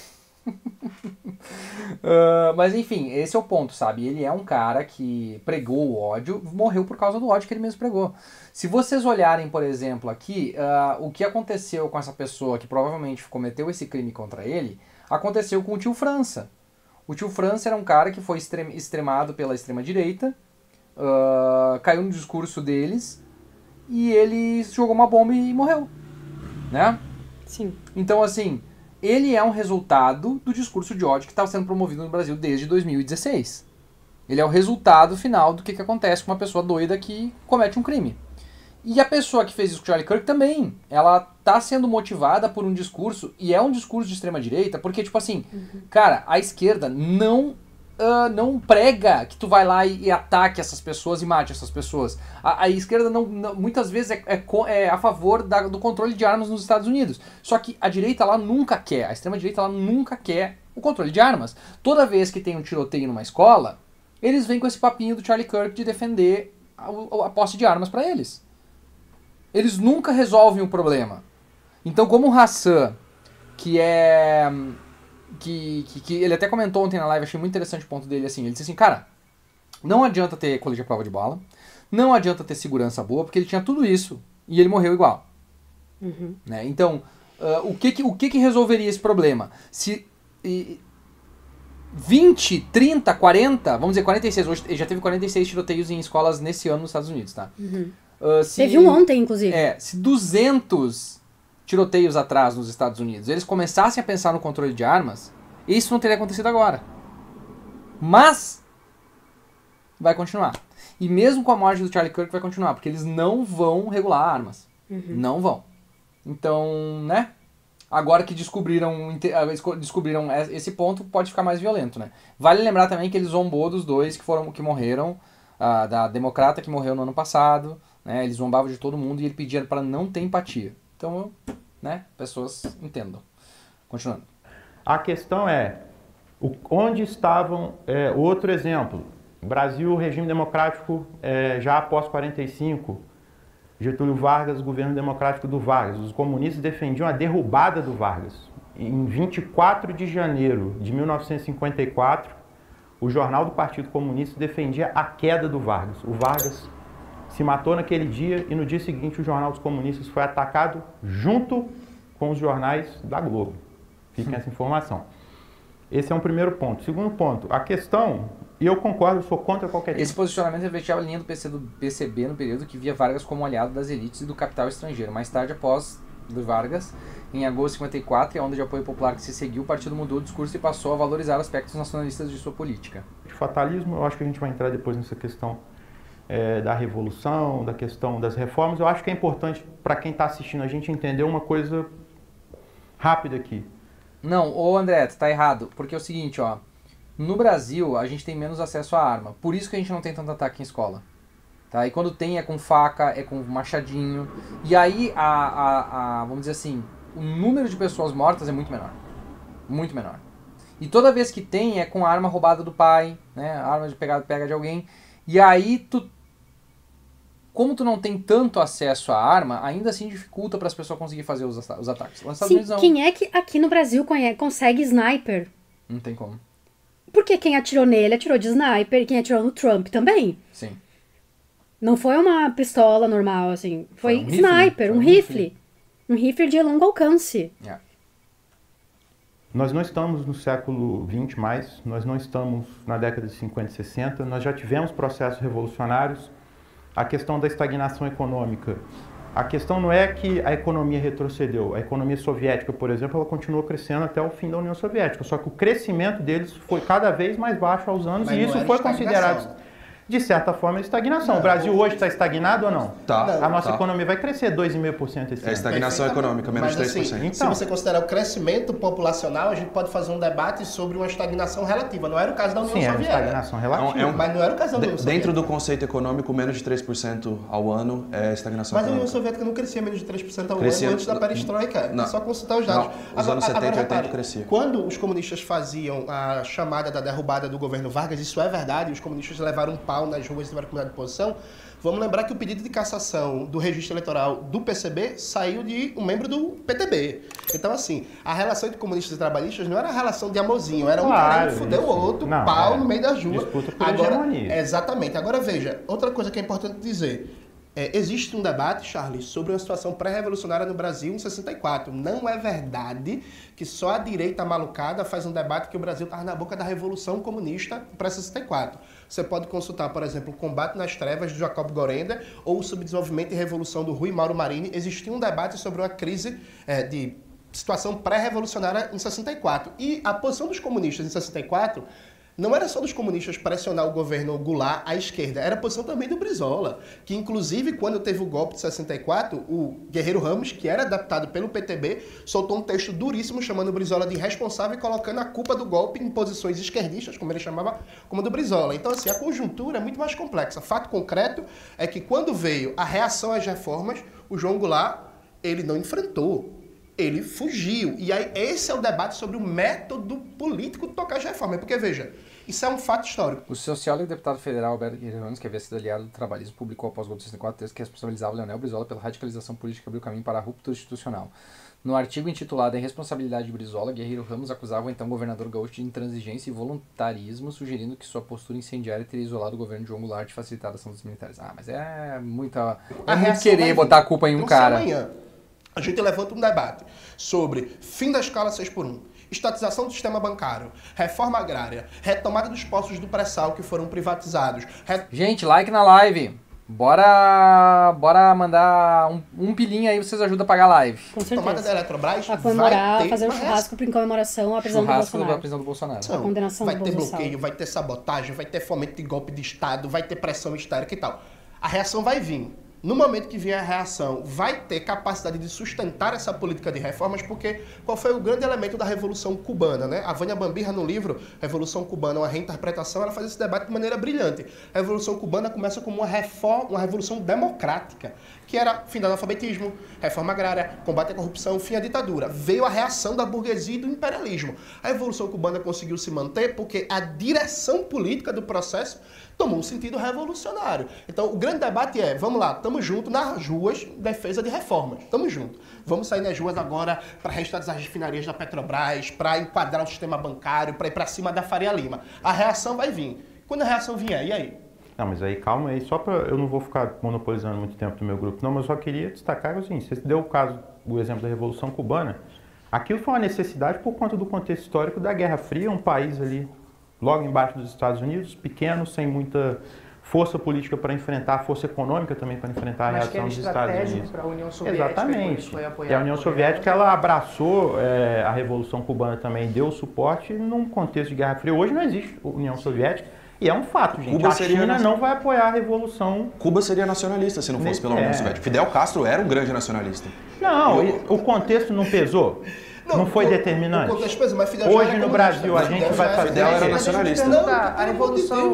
Mas, enfim, esse é o ponto, sabe? Ele é um cara que pregou o ódio, morreu por causa do ódio que ele mesmo pregou. Se vocês olharem, por exemplo, aqui, o que aconteceu com essa pessoa que provavelmente cometeu esse crime contra ele, aconteceu com o tio França. O tio França era um cara que foi extremado pela extrema-direita, caiu no discurso deles, e ele jogou uma bomba e morreu, né? Sim. Então, assim, ele é um resultado do discurso de ódio que estava sendo promovido no Brasil desde 2016. Ele é o resultado final do que acontece com uma pessoa doida que comete um crime. E a pessoa que fez isso com o Charlie Kirk também, ela tá sendo motivada por um discurso, e é um discurso de extrema-direita, porque, tipo assim, cara, a esquerda não prega que tu vai lá e ataque essas pessoas e mate essas pessoas. A esquerda muitas vezes é a favor do controle de armas nos Estados Unidos. Só que a direita ela nunca quer, a extrema-direita ela nunca quer o controle de armas. Toda vez que tem um tiroteio numa escola, eles vêm com esse papinho do Charlie Kirk de defender a posse de armas para eles. Eles nunca resolvem o problema. Então, como o Hassan, que é... Que ele até comentou ontem na live, achei muito interessante o ponto dele, assim, ele disse assim, cara, não adianta ter colete à prova de bala, não adianta ter segurança boa, porque ele tinha tudo isso, e ele morreu igual. Né? Então, o que resolveria esse problema? Se 20, 30, 40, vamos dizer 46, hoje já teve 46 tiroteios em escolas nesse ano nos Estados Unidos, tá? Teve um ontem, inclusive. Se 200... tiroteios atrás nos Estados Unidos, eles começassem a pensar no controle de armas, isso não teria acontecido agora. Mas vai continuar. E mesmo com a morte do Charlie Kirk vai continuar, porque eles não vão regular armas. Não vão. Então, né? Agora que descobriram esse ponto, pode ficar mais violento, né? Vale lembrar também que ele zombou dos dois que morreram, da democrata que morreu no ano passado, né? Ele zombava de todo mundo e ele pedia para não ter empatia. Então, né, pessoas entendam. Continuando. A questão é, onde estavam, outro exemplo, Brasil, regime democrático já após 45, Getúlio Vargas, governo democrático do Vargas. Os comunistas defendiam a derrubada do Vargas. Em 24 de janeiro de 1954, o jornal do Partido Comunista defendia a queda do Vargas. O Vargas se matou naquele dia e no dia seguinte o Jornal dos Comunistas foi atacado junto com os jornais da Globo. Fiquem essa informação. Esse é um primeiro ponto. Segundo ponto, a questão, e eu concordo, eu sou contra qualquer tipo. Esse posicionamento refletia a linha do PCB no período que via Vargas como aliado das elites e do capital estrangeiro. Mais tarde, após do Vargas, em agosto de 54, e a onda de apoio popular que se seguiu, o partido mudou o discurso e passou a valorizar aspectos nacionalistas de sua política. De fatalismo, eu acho que a gente vai entrar depois nessa questão da revolução, da questão das reformas. Eu acho que é importante para quem está assistindo a gente entender uma coisa rápida aqui. Não, ô André, tu tá errado, porque é o seguinte, ó, no Brasil a gente tem menos acesso à arma, por isso que a gente não tem tanto ataque em escola, tá? E quando tem é com faca, é com machadinho, e aí vamos dizer assim, o número de pessoas mortas é muito menor, muito menor. E toda vez que tem é com a arma roubada do pai, né, arma de pega de alguém, e aí como tu não tem tanto acesso à arma, ainda assim dificulta para as pessoas conseguirem fazer os ataques. Sim, quem é que aqui no Brasil consegue sniper? Não tem como. Porque quem atirou nele atirou de sniper e quem atirou no Trump também. Sim. Não foi uma pistola normal, assim. Foi um sniper, um rifle. Um rifle de longo alcance. Yeah. Nós não estamos no século XX mais, nós não estamos na década de 50 e 60, nós já tivemos processos revolucionários. A questão da estagnação econômica. A questão não é que a economia retrocedeu. A economia soviética, por exemplo, ela continuou crescendo até o fim da União Soviética. Só que o crescimento deles foi cada vez mais baixo aos anos. Mas e isso foi considerado, de certa forma, estagnação. Não, o Brasil hoje está estagnado ou não? Tá. A nossa economia vai crescer 2,5% esse ano. É estagnação econômica, menos 3%. Assim, então, se você considerar o crescimento populacional, a gente pode fazer um debate sobre uma estagnação relativa. Não era o caso da União Soviética. Sim, é uma estagnação relativa. Mas não era o caso da União Soviética. Dentro do conceito econômico, menos de 3% ao ano é estagnação econômica. Mas a União Soviética não crescia menos de 3% ao ano antes da perestroika. É só consultar os dados. Os anos 70 e 80 crescia. Quando os comunistas faziam a chamada da derrubada do governo Vargas, isso é verdade, os comunistas levaram um pau pau nas ruas de várias comunidades de oposição, vamos lembrar que o pedido de cassação do registro eleitoral do PCB saiu de um membro do PTB. Então, assim, a relação entre comunistas e trabalhistas não era a relação de amorzinho, era um querendo fuder o outro, pau no meio das ruas. Disputa por hegemonia. Exatamente. Agora, veja, outra coisa que é importante dizer. Existe um debate, Charles, sobre uma situação pré-revolucionária no Brasil em 64. Não é verdade que só a direita malucada faz um debate que o Brasil estava na boca da Revolução Comunista pré-64. Você pode consultar, por exemplo, o Combate nas Trevas, de Jacob Gorenda, ou o Subdesenvolvimento e Revolução, do Rui Mauro Marini. Existia um debate sobre uma crise de situação pré-revolucionária em 64. E a posição dos comunistas em 64... não era só dos comunistas pressionar o governo Goulart à esquerda, era a posição também do Brizola, que inclusive quando teve o golpe de 64, o Guerreiro Ramos, que era deputado pelo PTB, soltou um texto duríssimo chamando o Brizola de irresponsável e colocando a culpa do golpe em posições esquerdistas, como ele chamava, como a do Brizola. Então, assim, a conjuntura é muito mais complexa. Fato concreto é que quando veio a reação às reformas, o João Goulart, ele não enfrentou. Ele fugiu. E aí esse é o debate sobre o método político de tocar as reformas. Porque, veja, isso é um fato histórico. O sociólogo e deputado federal Alberto Guerreiro, que havia sido aliado do trabalhismo, publicou após o golpe de 64 texto que responsabilizava Leonel Brizola pela radicalização política e abriu caminho para a ruptura institucional. No artigo intitulado A Irresponsabilidade de Brizola, Guerreiro Ramos acusava o então governador gaúcho de intransigência e voluntarismo, sugerindo que sua postura incendiária teria isolado o governo de João Goulart e facilitado a ação dos militares. Ah, mas é muita... É muito querer botar a culpa em um cara. Amanhã a gente levanta um debate sobre fim da escala 6x1, estatização do sistema bancário, reforma agrária, retomada dos postos do pré-sal que foram privatizados. Gente, like na live. Bora mandar um pilinho aí, vocês ajudam a pagar a live. Com certeza. Tomada da Eletrobras, a comemorar, fazer um churrasco em comemoração à prisão do Bolsonaro. Da prisão do Bolsonaro. A condenação vai do ter Bolsonaro. bloqueio, vai ter sabotagem, vai ter fomento de golpe de Estado, vai ter pressão histérica e tal. A reação vai vir. No momento que vier a reação, vai ter capacidade de sustentar essa política de reformas, porque qual foi o grande elemento da Revolução Cubana, né? A Vânia Bambirra, no livro Revolução Cubana, uma reinterpretação, ela faz esse debate de maneira brilhante. A Revolução Cubana começa como uma revolução democrática, que era fim do analfabetismo, reforma agrária, combate à corrupção, fim à ditadura. Veio a reação da burguesia e do imperialismo. A Revolução Cubana conseguiu se manter porque a direção política do processo tomou um sentido revolucionário. Então, o grande debate é, vamos lá, estamos juntos nas ruas, defesa de reformas. Estamos juntos. Vamos sair nas ruas agora para restatizar as refinarias da Petrobras, para enquadrar o sistema bancário, para ir para cima da Faria Lima. A reação vai vir. Quando a reação vier, e aí? Não, mas aí calma aí, só para eu não vou ficar monopolizando muito tempo do meu grupo, não, mas eu só queria destacar assim, você deu o exemplo da Revolução Cubana, aquilo foi uma necessidade por conta do contexto histórico da Guerra Fria, um país ali logo embaixo dos Estados Unidos, pequeno, sem muita força política para enfrentar, força econômica também para enfrentar a reação dos Estados Unidos. Para a União Soviética. Exatamente. E a União Soviética ela abraçou a Revolução Cubana também, deu suporte num contexto de Guerra Fria. Hoje não existe União Soviética. E é um fato, gente. Cuba a China não vai apoiar a Revolução. Cuba seria nacionalista se não fosse pela União Soviética. Fidel Castro era um grande nacionalista. Não, o contexto não pesou? Não foi determinante? O contexto pesou, mas Fidel hoje no Brasil a gente vai fazer... Fidel era nacionalista. A Revolução...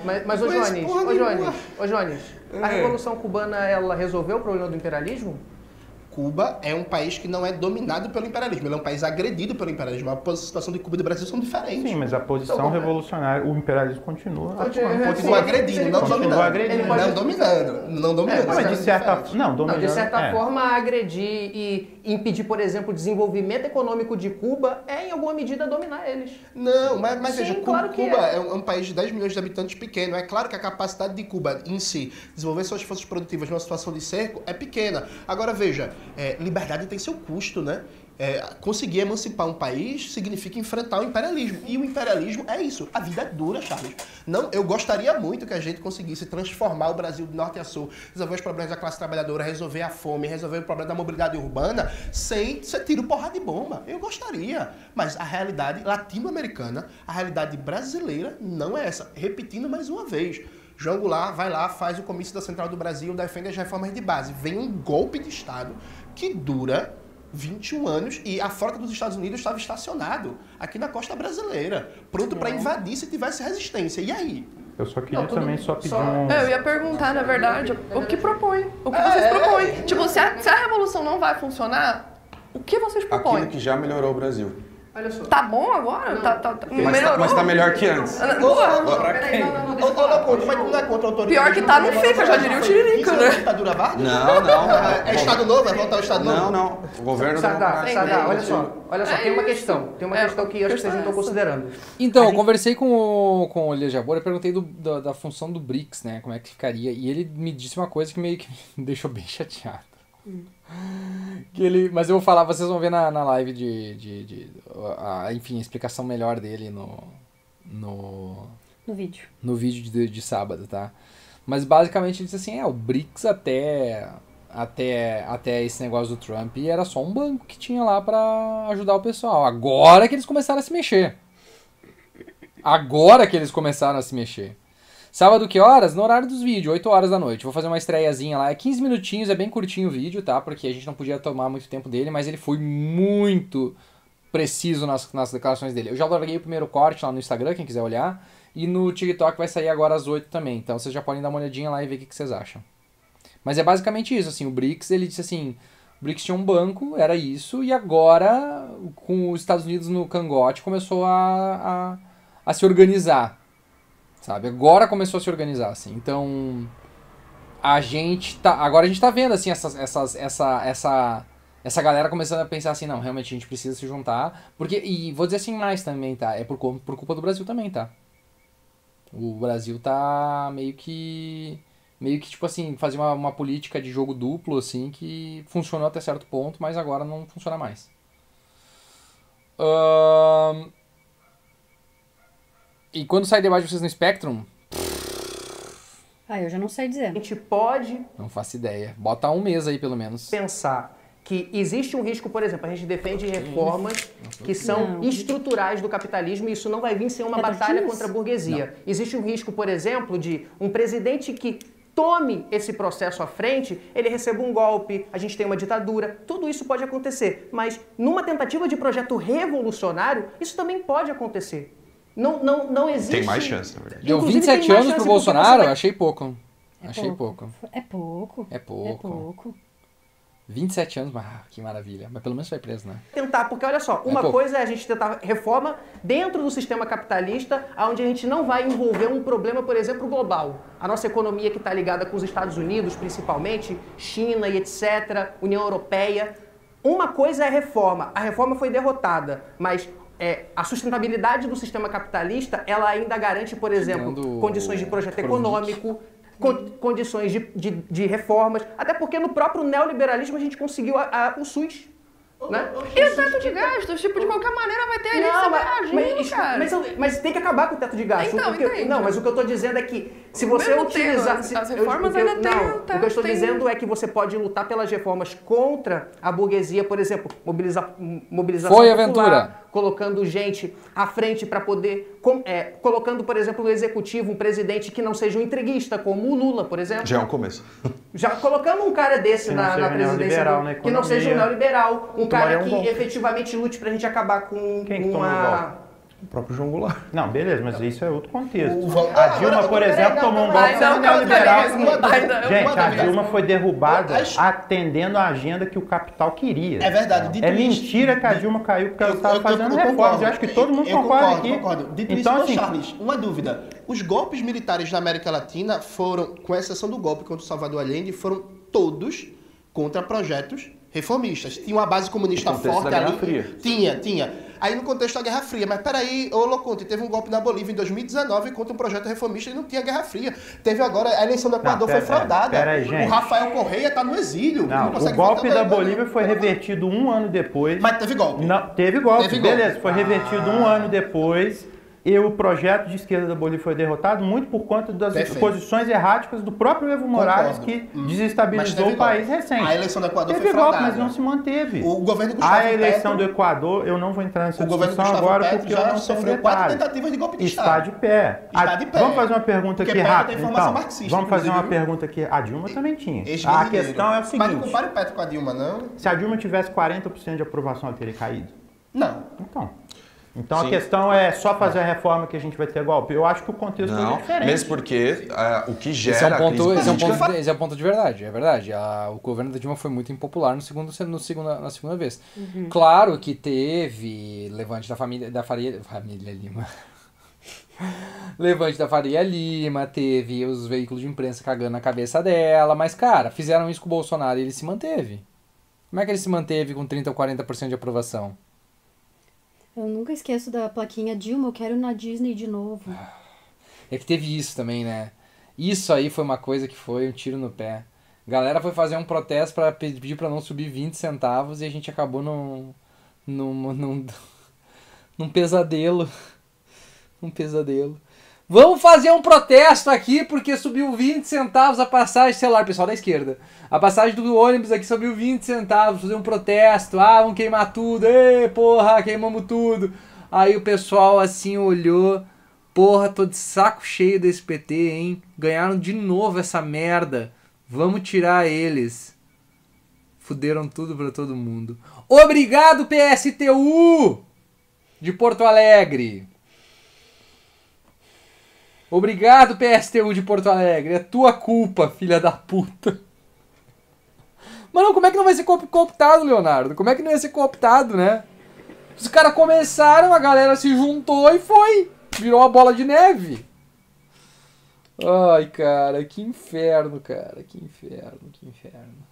Mas, ô Jones, a Revolução Cubana, ela resolveu o problema do imperialismo? Cuba é um país que não é dominado pelo imperialismo, ele é um país agredido pelo imperialismo. A situação de Cuba e do Brasil são diferentes. Sim, mas a posição revolucionária, o imperialismo continua agredindo, não dominando. Não dominando. Mas de certa forma, agredir e impedir, por exemplo, o desenvolvimento econômico de Cuba é, em alguma medida, dominar eles. Não, mas sim, veja, claro Cuba é um país de 10 milhões de habitantes pequeno. É claro que a capacidade de Cuba em si desenvolver suas forças produtivas numa situação de cerco é pequena. Agora, veja, liberdade tem seu custo, né? Conseguir emancipar um país significa enfrentar o imperialismo. E o imperialismo é isso. A vida é dura, Charles. Não, eu gostaria muito que a gente conseguisse transformar o Brasil de norte a sul, resolver os problemas da classe trabalhadora, resolver a fome, resolver o problema da mobilidade urbana sem ser tiro, porrada de bomba. Eu gostaria. Mas a realidade latino-americana, a realidade brasileira não é essa. Repetindo mais uma vez. João Goulart vai lá, faz o comício da Central do Brasil, defende as reformas de base. Vem um golpe de Estado que dura 21 anos e a frota dos Estados Unidos estava estacionado aqui na costa brasileira, pronto para invadir se tivesse resistência. E aí? Eu só queria pedir Eu ia perguntar, na verdade, o que propõe? O que vocês propõem? Tipo, se a revolução não vai funcionar, o que vocês propõem? Aquilo que já melhorou o Brasil. Olha só. Tá bom agora? Melhorou? Mas tá melhor que antes. Peraí, Mas tu não é contra o autoritarismo? Pior que tá, não fica, já diria o Tiririca, né? Ditadura Vargas? Não. É Estado Novo? É voltar ao Estado Novo? Não. O governo... Sadá, olha só, tem uma questão que eu acho que vocês não estão considerando. Então, eu conversei com o Elias Jabor e perguntei da função do BRICS, né, como é que ficaria, e ele me disse uma coisa que meio que me deixou bem chateado. Mas eu vou falar, vocês vão ver na live enfim, a explicação melhor dele no vídeo. No vídeo de sábado, tá? Mas basicamente ele disse assim, o BRICS até esse negócio do Trump era só um banco que tinha lá pra ajudar o pessoal. Agora que eles começaram a se mexer. Sábado que horas? No horário dos vídeos, 8 horas da noite. Vou fazer uma estreiazinha lá. É 15 minutinhos, é bem curtinho o vídeo, tá? Porque a gente não podia tomar muito tempo dele, mas ele foi muito preciso nas declarações dele. Eu já larguei o primeiro corte lá no Instagram, quem quiser olhar. E no TikTok vai sair agora às 8 também. Então vocês já podem dar uma olhadinha lá e ver o que vocês acham. Mas é basicamente isso, assim. O BRICS, ele disse assim... O BRICS tinha um banco, era isso. E agora, com os Estados Unidos no cangote, começou a se organizar. Sabe? Agora começou a se organizar, assim. Então, agora a gente tá vendo, assim, essa galera começando a pensar assim, não, realmente a gente precisa se juntar. Porque, e vou dizer assim mais também, tá? É por culpa do Brasil também, tá? O Brasil tá meio que tipo assim, fazia uma política de jogo duplo, assim, que funcionou até certo ponto, mas agora não funciona mais. E quando sai debate de vocês no Spectrum? Eu já não sei dizer. A gente pode... Não faço ideia. Bota um mês aí, pelo menos. Pensar que existe um risco, por exemplo, a gente defende reformas que são estruturais do capitalismo e isso não vai vir sem uma batalha contra a burguesia. Não. Existe um risco, por exemplo, de um presidente que tome esse processo à frente, ele receba um golpe, a gente tem uma ditadura, tudo isso pode acontecer. Mas numa tentativa de projeto revolucionário, isso também pode acontecer. Não existe... Tem mais chance, na verdade. Deu 27 anos pro Bolsonaro, eu achei pouco. É pouco. 27 anos, que maravilha. Mas pelo menos foi preso, né? Tentar, porque olha só, uma coisa é a gente tentar reforma dentro do sistema capitalista, onde a gente não vai envolver um problema, por exemplo, global. A nossa economia que está ligada com os Estados Unidos, principalmente, China e etc., União Europeia. Uma coisa é a reforma foi derrotada, mas... a sustentabilidade do sistema capitalista, ela ainda garante, por exemplo, condições de projeto econômico, condições de reformas, até porque no próprio neoliberalismo a gente conseguiu o SUS. Né? E o teto de gastos, tipo, de qualquer maneira vai ter ali mas tem que acabar com o teto de gastos. Então, mas o que eu estou dizendo é que se você utilizar... As reformas ainda tem... O que eu estou dizendo é que você pode lutar pelas reformas contra a burguesia, por exemplo, mobilização popular, colocando gente à frente para poder... colocando, por exemplo, no executivo um presidente que não seja um entreguista, como o Lula, por exemplo. Já é um começo. Já colocando um cara desse na presidência, que não seja um neoliberal, um cara que efetivamente lute pra gente acabar com o próprio João Goulart. Não, beleza, mas isso é outro contexto. A Dilma, por exemplo, tomou um golpe neoliberal. Gente, a Dilma foi derrubada atendendo a agenda que o capital queria. É verdade. É mentira que a Dilma caiu porque ela estava fazendo reformas. Eu acho que todo mundo concorda aqui. Eu concordo. Dito então, isso, Charles, uma dúvida. Os golpes militares na América Latina foram, com exceção do golpe contra o Salvador Allende, foram todos contra projetos reformistas. Tinha uma base comunista forte ali. Tinha. Aí no contexto da Guerra Fria. Mas peraí, Loconte, teve um golpe na Bolívia em 2019 contra um projeto reformista e não tinha Guerra Fria. Teve agora, a eleição do Equador foi fraudada. O Rafael Correia tá no exílio. O golpe da Bolívia foi revertido um ano depois. Mas teve golpe. Não, teve golpe, beleza. Foi revertido um ano depois. E o projeto de esquerda da Bolívia foi derrotado muito por conta das posições erráticas do próprio Evo Morales, que desestabilizou o país recente. A eleição do Equador foi fraudada. mas não se manteve. O governo Gustavo Petro... A eleição do Equador, eu não vou entrar nessa discussão agora, porque eu não sofreu 4 tentativas de golpe de Estado. Está de pé. Vamos fazer uma pergunta aqui rápida, então. Vamos fazer uma pergunta aqui. A Dilma também tinha. A questão é o seguinte... Mas não compare o Petro com a Dilma, não. Se a Dilma tivesse 40% de aprovação, ela teria caído? Não. Então... Então a questão é só fazer a reforma que a gente vai ter golpe. Eu acho que o contexto é diferente. Mesmo porque o que gera a crise política... Esse é um ponto de verdade, é verdade. O governo da Dilma foi muito impopular na segunda vez. Claro que teve levante da Faria Lima. Levante da Faria Lima, teve os veículos de imprensa cagando na cabeça dela, mas, cara, fizeram isso com o Bolsonaro e ele se manteve. Como é que ele se manteve com 30% ou 40% de aprovação? Eu nunca esqueço da plaquinha Dilma, eu quero ir na Disney de novo. É que teve isso também, né? Isso aí foi uma coisa que foi um tiro no pé. A galera foi fazer um protesto pra pedir pra não subir 20 centavos e a gente acabou num pesadelo. Um pesadelo. Vamos fazer um protesto aqui porque subiu 20 centavos a passagem, celular, pessoal da esquerda. A passagem do ônibus aqui subiu 20 centavos, fazer um protesto. Vamos queimar tudo. Ei, porra, queimamos tudo. Aí o pessoal assim olhou. Porra, tô de saco cheio desse PT, hein? Ganharam de novo essa merda. Vamos tirar eles. Fuderam tudo pra todo mundo. Obrigado, PSTU! De Porto Alegre. Obrigado, PSTU de Porto Alegre. É tua culpa, filha da puta. Mano, como é que não vai ser cooptado, Leonardo? Como é que não ia ser cooptado, né? Os caras começaram, a galera se juntou e foi. Virou uma bola de neve. Ai, cara, que inferno, cara. Que inferno, que inferno.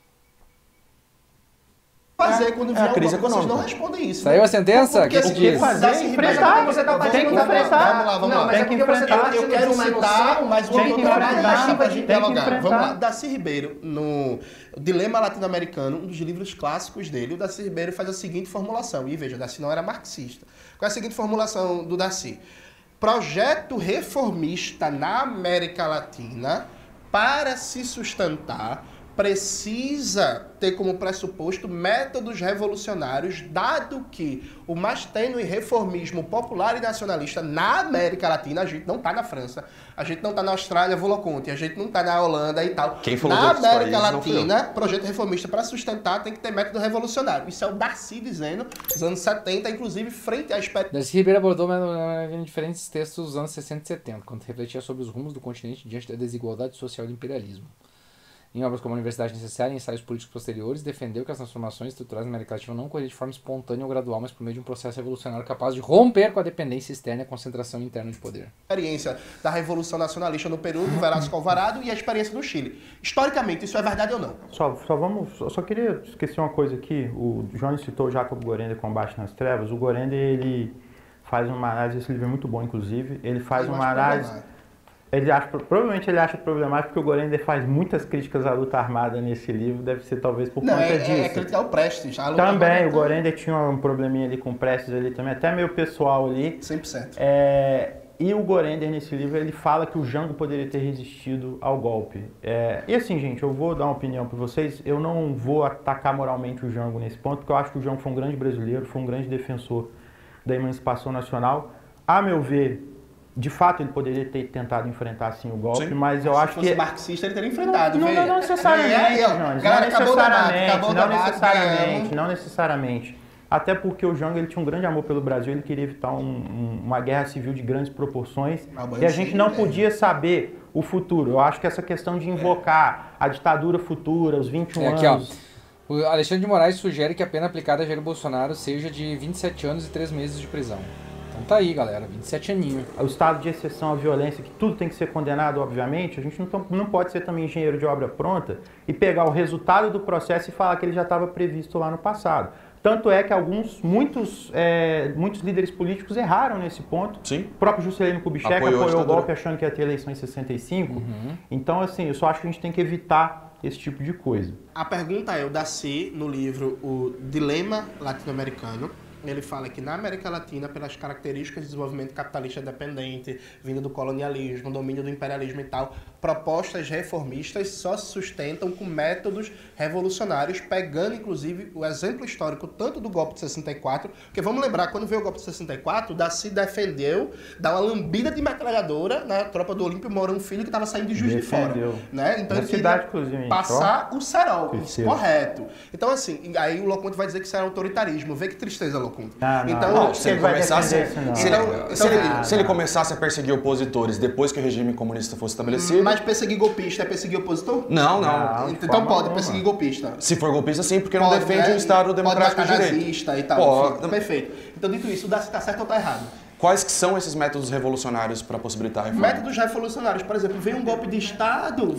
Fazer quando vier a crise econômica. Vocês não respondem isso. Saiu a sentença? Porque que diz? Enfrentar, você tá Tem que enfrentar. Vamos lá. Mas é porque você tá Eu quero citar mais uma oportunidade pra gente dialogar. enfrentar. Vamos lá. Darcy Ribeiro, no Dilema Latino-Americano, um dos livros clássicos dele, o Darcy Ribeiro faz a seguinte formulação. E veja, o Darcy não era marxista. Qual é a seguinte formulação do Darcy? Projeto reformista na América Latina, para se sustentar, precisa ter como pressuposto métodos revolucionários, dado que o mais tênue reformismo popular e nacionalista na América Latina, a gente não está na França, a gente não está na Austrália, Voloconte, a gente não está na Holanda e tal. Quem falou na dos América países, Latina, projeto reformista para sustentar tem que ter método revolucionário. Isso é o Darcy dizendo, nos anos 70, inclusive frente à experiência. Darcy Ribeiro abordou em diferentes textos dos anos 60 e 70, quando refletia sobre os rumos do continente diante da desigualdade social e do imperialismo. Em obras como a Universidade Necessária e Ensaios Políticos Posteriores, defendeu que as transformações estruturais na América Latina não ocorriam de forma espontânea ou gradual, mas por meio de um processo revolucionário capaz de romper com a dependência externa e a concentração interna de poder. Experiência da Revolução Nacionalista no Peru, do Velasco Alvarado e a experiência do Chile. Historicamente, isso é verdade ou não? Só queria esquecer uma coisa aqui. O João citou o Jacob Gorender, Combate nas Trevas. O Gorender, ele faz uma análise, esse livro é muito bom, inclusive. Ele faz uma análise... Provavelmente ele acha problemático porque o Gorender faz muitas críticas à luta armada nesse livro, deve ser talvez por conta disso. É criticar o Prestes. Também, o Gorender tinha um probleminha ali com o Prestes ali também, até meio pessoal ali. 100%. E o Gorender nesse livro, ele fala que o Jango poderia ter resistido ao golpe. E assim, gente, eu vou dar uma opinião para vocês, eu não vou atacar moralmente o Jango nesse ponto, porque eu acho que o Jango foi um grande brasileiro, foi um grande defensor da emancipação nacional. A meu ver, de fato, ele poderia ter tentado enfrentar sim o golpe, sim, mas eu acho que... Se fosse marxista, ele teria enfrentado. Não necessariamente, não necessariamente. Até porque o Jango ele tinha um grande amor pelo Brasil, ele queria evitar uma guerra civil de grandes proporções e a gente não podia saber o futuro. Eu acho que essa questão de invocar a ditadura futura, os 21 aqui, anos... Ó, o Alexandre de Moraes sugere que a pena aplicada a Jair Bolsonaro seja de 27 anos e 3 meses de prisão. Então tá aí, galera, 27 aninhos. O estado de exceção à violência, que tudo tem que ser condenado, obviamente, a gente não pode ser também engenheiro de obra pronta e pegar o resultado do processo e falar que ele já estava previsto lá no passado. Tanto é que muitos líderes políticos erraram nesse ponto. Sim. O próprio Juscelino Kubitschek apoiou o golpe achando que ia ter eleição em 65. Então, assim, eu só acho que a gente tem que evitar esse tipo de coisa. A pergunta é, o Darcy, no livro O Dilema Latino-Americano, ele fala que na América Latina, pelas características de desenvolvimento capitalista dependente, vindo do colonialismo, domínio do imperialismo e tal, propostas reformistas só se sustentam com métodos revolucionários, pegando inclusive o exemplo histórico tanto do golpe de 64, porque vamos lembrar, quando veio o golpe de 64, o Darcy defendeu dar uma lambida de metralhadora na tropa do Olímpio Mourão Filho, que estava saindo de Juiz de Fora. Né? Então ele queria passar o cerol, correto. Então assim, aí o Loconte vai dizer que isso era autoritarismo. Vê que tristeza, Loconte. Loconte. Então, se ele começasse a perseguir opositores depois que o regime comunista fosse estabelecido... Mas perseguir golpista é perseguir opositor? Não. Então pode perseguir golpista. Se for golpista, sim, porque não defende o Estado Democrático de Direito. Nazista e tal. Enfim, perfeito. Então, dito isso, o Darcy está certo ou está errado? Quais que são esses métodos revolucionários para possibilitar a reforma? Métodos revolucionários, por exemplo, vem um golpe de Estado,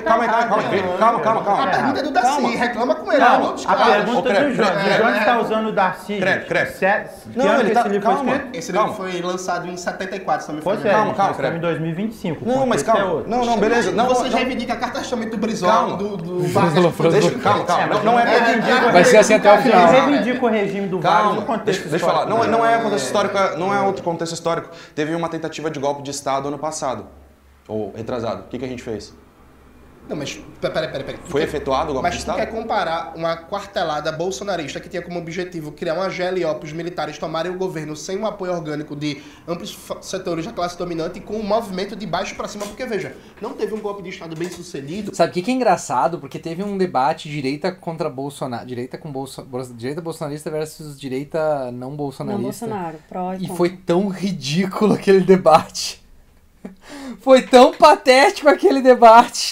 Calma. A pergunta é do Darcy, reclama com ele. A pergunta do João está usando o Darcy. Não, ele tá... Calma. Esse livro foi lançado em 74, se não me engano. Calma. Estamos em 2025. Não, mas calma. Não, beleza. Não, você reivindica a carta de testamento do Brizola, do Vargas. Calma. Não é... Vai ser assim até o final. Eu reivindico o regime do Vargas no contexto histórico. Deixa eu falar. Não é outro contexto histórico. Teve uma tentativa de golpe de Estado ano passado. Ou retrasado. O que a gente fez? Não, mas peraí. Foi efetuado o golpe de Estado? Mas tu quer comparar uma quartelada bolsonarista que tinha como objetivo criar uma GLO para os militares tomarem o governo sem um apoio orgânico de amplos setores da classe dominante com um movimento de baixo para cima? Porque, veja, não teve um golpe de Estado bem sucedido. Sabe o que é engraçado? Porque teve um debate direita contra Bolsonaro, direita bolsonarista versus direita não bolsonarista. Não Bolsonaro, pró e foi tão ridículo aquele debate. Foi tão patético aquele debate.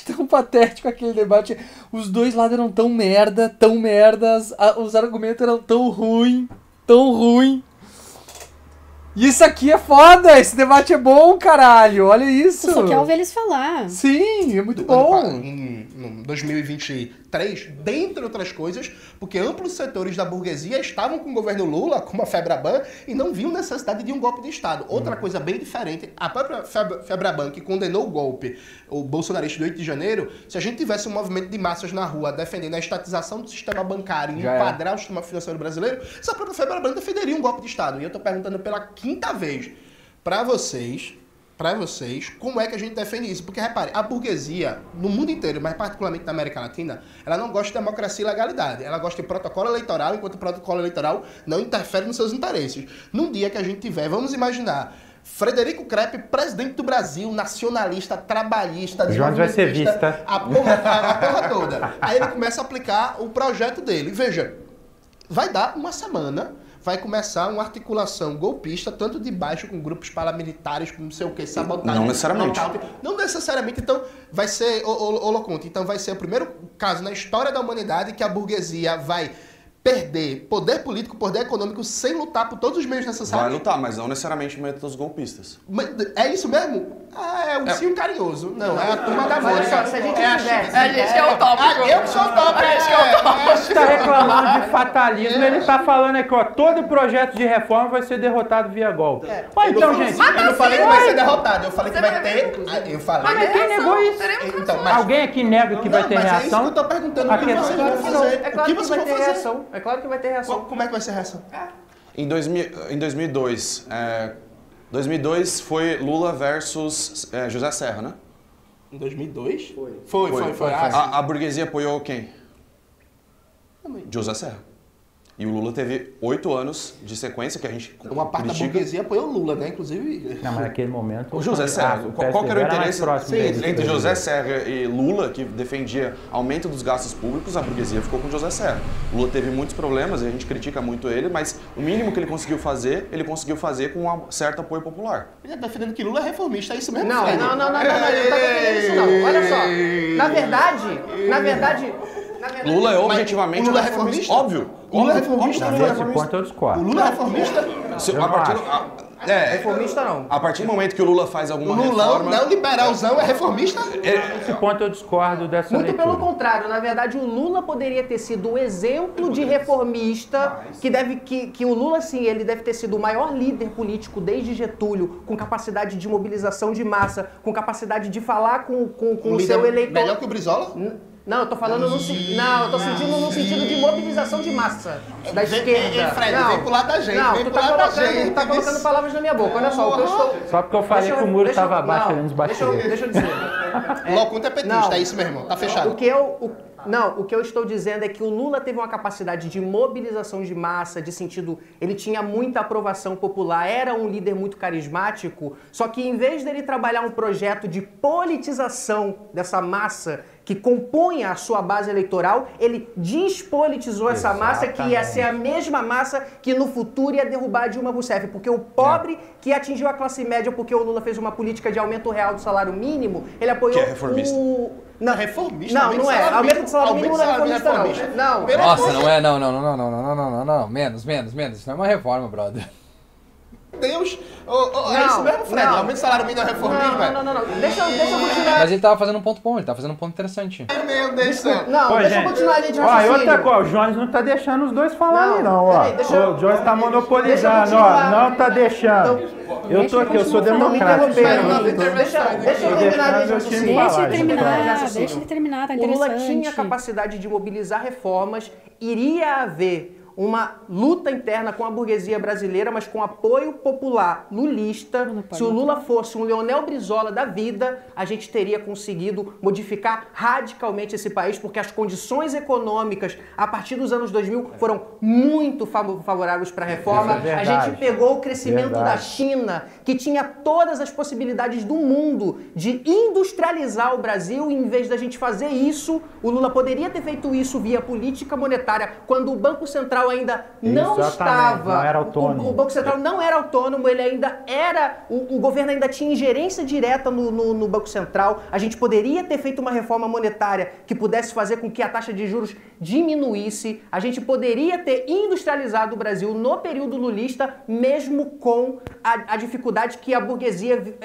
Os dois lados eram tão merdas. Os argumentos eram tão ruim. E isso aqui é foda. Esse debate é bom, caralho. Olha isso. Tu só quer ouvir eles falar. Sim, é muito bom. Em 2023, dentre outras coisas, porque amplos setores da burguesia estavam com o governo Lula, como a Febraban, e não viam necessidade de um golpe de Estado. Outra coisa bem diferente, a própria Febraban, que condenou o golpe, o bolsonarista do 8 de janeiro, se a gente tivesse um movimento de massas na rua defendendo a estatização do sistema bancário e enquadrar o sistema financeiro brasileiro, essa própria Febraban defenderia um golpe de Estado. E eu estou perguntando pela quinta vez para vocês, como é que a gente defende isso? Porque, repare, a burguesia, no mundo inteiro, mas particularmente na América Latina, ela não gosta de democracia e legalidade. Ela gosta de protocolo eleitoral, enquanto o protocolo eleitoral não interfere nos seus interesses. Num dia que a gente tiver, vamos imaginar, Frederico Crepe, presidente do Brasil, nacionalista, trabalhista, Jorge vai ser vista. A porra toda. Aí ele começa a aplicar o projeto dele. Veja, vai dar uma semana... vai começar uma articulação golpista, tanto de baixo com grupos paramilitares, com não sei o que, sabotagem. Não necessariamente. Não necessariamente, então vai ser, Loconte, então vai ser o primeiro caso na história da humanidade que a burguesia vai perder poder político, poder econômico, sem lutar por todos os meios necessários. Vai lutar, mas não necessariamente métodos golpistas. Mas é isso mesmo? É um sim carinhoso. Não, é a turma da voz. Se a gente tivesse... é o tópico. Eu que sou o tópico. Você tá reclamando de fatalismo, ele tá falando aqui, ó, todo projeto de reforma vai ser derrotado via golpe. Então, gente... Eu não falei que vai ser derrotado, eu falei que vai ter... Eu falei... Mas quem negou isso? Então, alguém aqui nega que vai ter reação? É isso que eu tô perguntando. O que vocês vão fazer? É claro que vai ter reação. É claro que vai ter reação. Como é que vai ser a reação? Em 2002, 2002 foi Lula versus José Serra, né? Em 2002? Foi. A burguesia apoiou quem? José Serra. E o Lula teve 8 anos de sequência que a gente uma parte da burguesia apoiou o Lula, né? Inclusive... Não, mas naquele momento... O José Serra, qual que era o interesse entre José Serra e Lula, que defendia aumento dos gastos públicos, a burguesia ficou com José Serra. Lula teve muitos problemas, a gente critica muito ele, mas o mínimo que ele conseguiu fazer com um certo apoio popular. Ele está defendendo que Lula é reformista, é isso mesmo? Não, ele não tá defendendo isso não. Olha só, na verdade... Lula é objetivamente Lula é reformista? Óbvio. Lula é reformista? Nesse ponto eu discordo. O Lula é reformista? Reformista não. A partir do momento que o Lula faz alguma reforma... O reforma... Lula, liberalzão, é reformista? Nesse ponto eu discordo dessa Muito leitura. pelo contrário. Na verdade, o Lula poderia ter sido o exemplo de reformista que o Lula, sim, ele deve ter sido o maior líder político desde Getúlio, com capacidade de mobilização de massa, com capacidade de falar com o seu eleitor. Melhor que o Brizola? Não, eu tô falando no sentido de mobilização de massa da esquerda. Fred, vem pro lado da gente. Não, tu tá colocando palavras na minha boca. Olha só, o que eu estou... Só porque eu falei que o muro estava abaixo ali nos bastidores. Deixa eu dizer. Loconte é petista, é isso mesmo, tá fechado. O que eu estou dizendo é que o Lula teve uma capacidade de mobilização de massa, de sentido, ele tinha muita aprovação popular, era um líder muito carismático, só que em vez dele trabalhar um projeto de politização dessa massa, que compõem a sua base eleitoral, ele despolitizou essa massa que ia ser a mesma massa que no futuro ia derrubar Dilma Rousseff, porque o pobre que atingiu a classe média porque o Lula fez uma política de aumento real do salário mínimo, ele apoiou que é reformista. Não, reformista? Não é. Aumento do salário mínimo não é reformista, não. Nossa, não é, não. Menos. Isso não é uma reforma, brother. Deus! É isso mesmo, Fred? Aumento do salário mínimo é reformismo, velho? Não. Deixa eu continuar. Mas ele tava fazendo um ponto bom, ele tava fazendo um ponto interessante. Meu Deus do céu. Não, deixa eu continuar a gente raciocínio. Outra coisa, o Jones não tá deixando os dois falarem, não, ó. O Jones tá monopolizando, ó. Não tá deixando. Eu tô aqui, eu sou democrático. Deixa eu terminar a raciocínio. Deixa ele terminar, tá interessante. O Lula tinha capacidade de mobilizar reformas, iria haver uma luta interna com a burguesia brasileira, mas com apoio popular lulista. Se o Lula fosse um Leonel Brizola da vida, a gente teria conseguido modificar radicalmente esse país, porque as condições econômicas, a partir dos anos 2000, foram muito favoráveis para a reforma. A gente pegou o crescimento da China, que tinha todas as possibilidades do mundo de industrializar o Brasil, e em vez da gente fazer isso, o Lula poderia ter feito isso via política monetária, quando o Banco Central ainda não estava, não era autônomo. O Banco Central não era autônomo, ele ainda era, o governo ainda tinha ingerência direta no Banco Central. A gente poderia ter feito uma reforma monetária que pudesse fazer com que a taxa de juros diminuísse. A gente poderia ter industrializado o Brasil no período lulista, mesmo com a dificuldade que a burguesia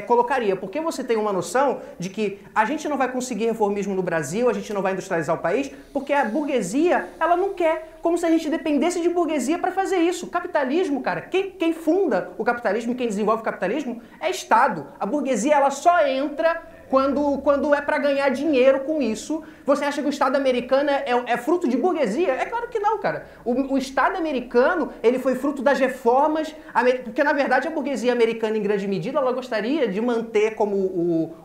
colocaria. Porque você tem uma noção de que a gente não vai conseguir reformismo no Brasil, a gente não vai industrializar o país, porque a burguesia, ela não quer, como se a gente dependesse de burguesia para fazer isso. Capitalismo, cara, quem funda o capitalismo e quem desenvolve o capitalismo é Estado. A burguesia, ela só entra quando é para ganhar dinheiro com isso. Você acha que o Estado americano é fruto de burguesia? É claro que não, cara. O Estado americano, ele foi fruto das reformas, porque na verdade a burguesia americana, em grande medida, ela gostaria de manter, como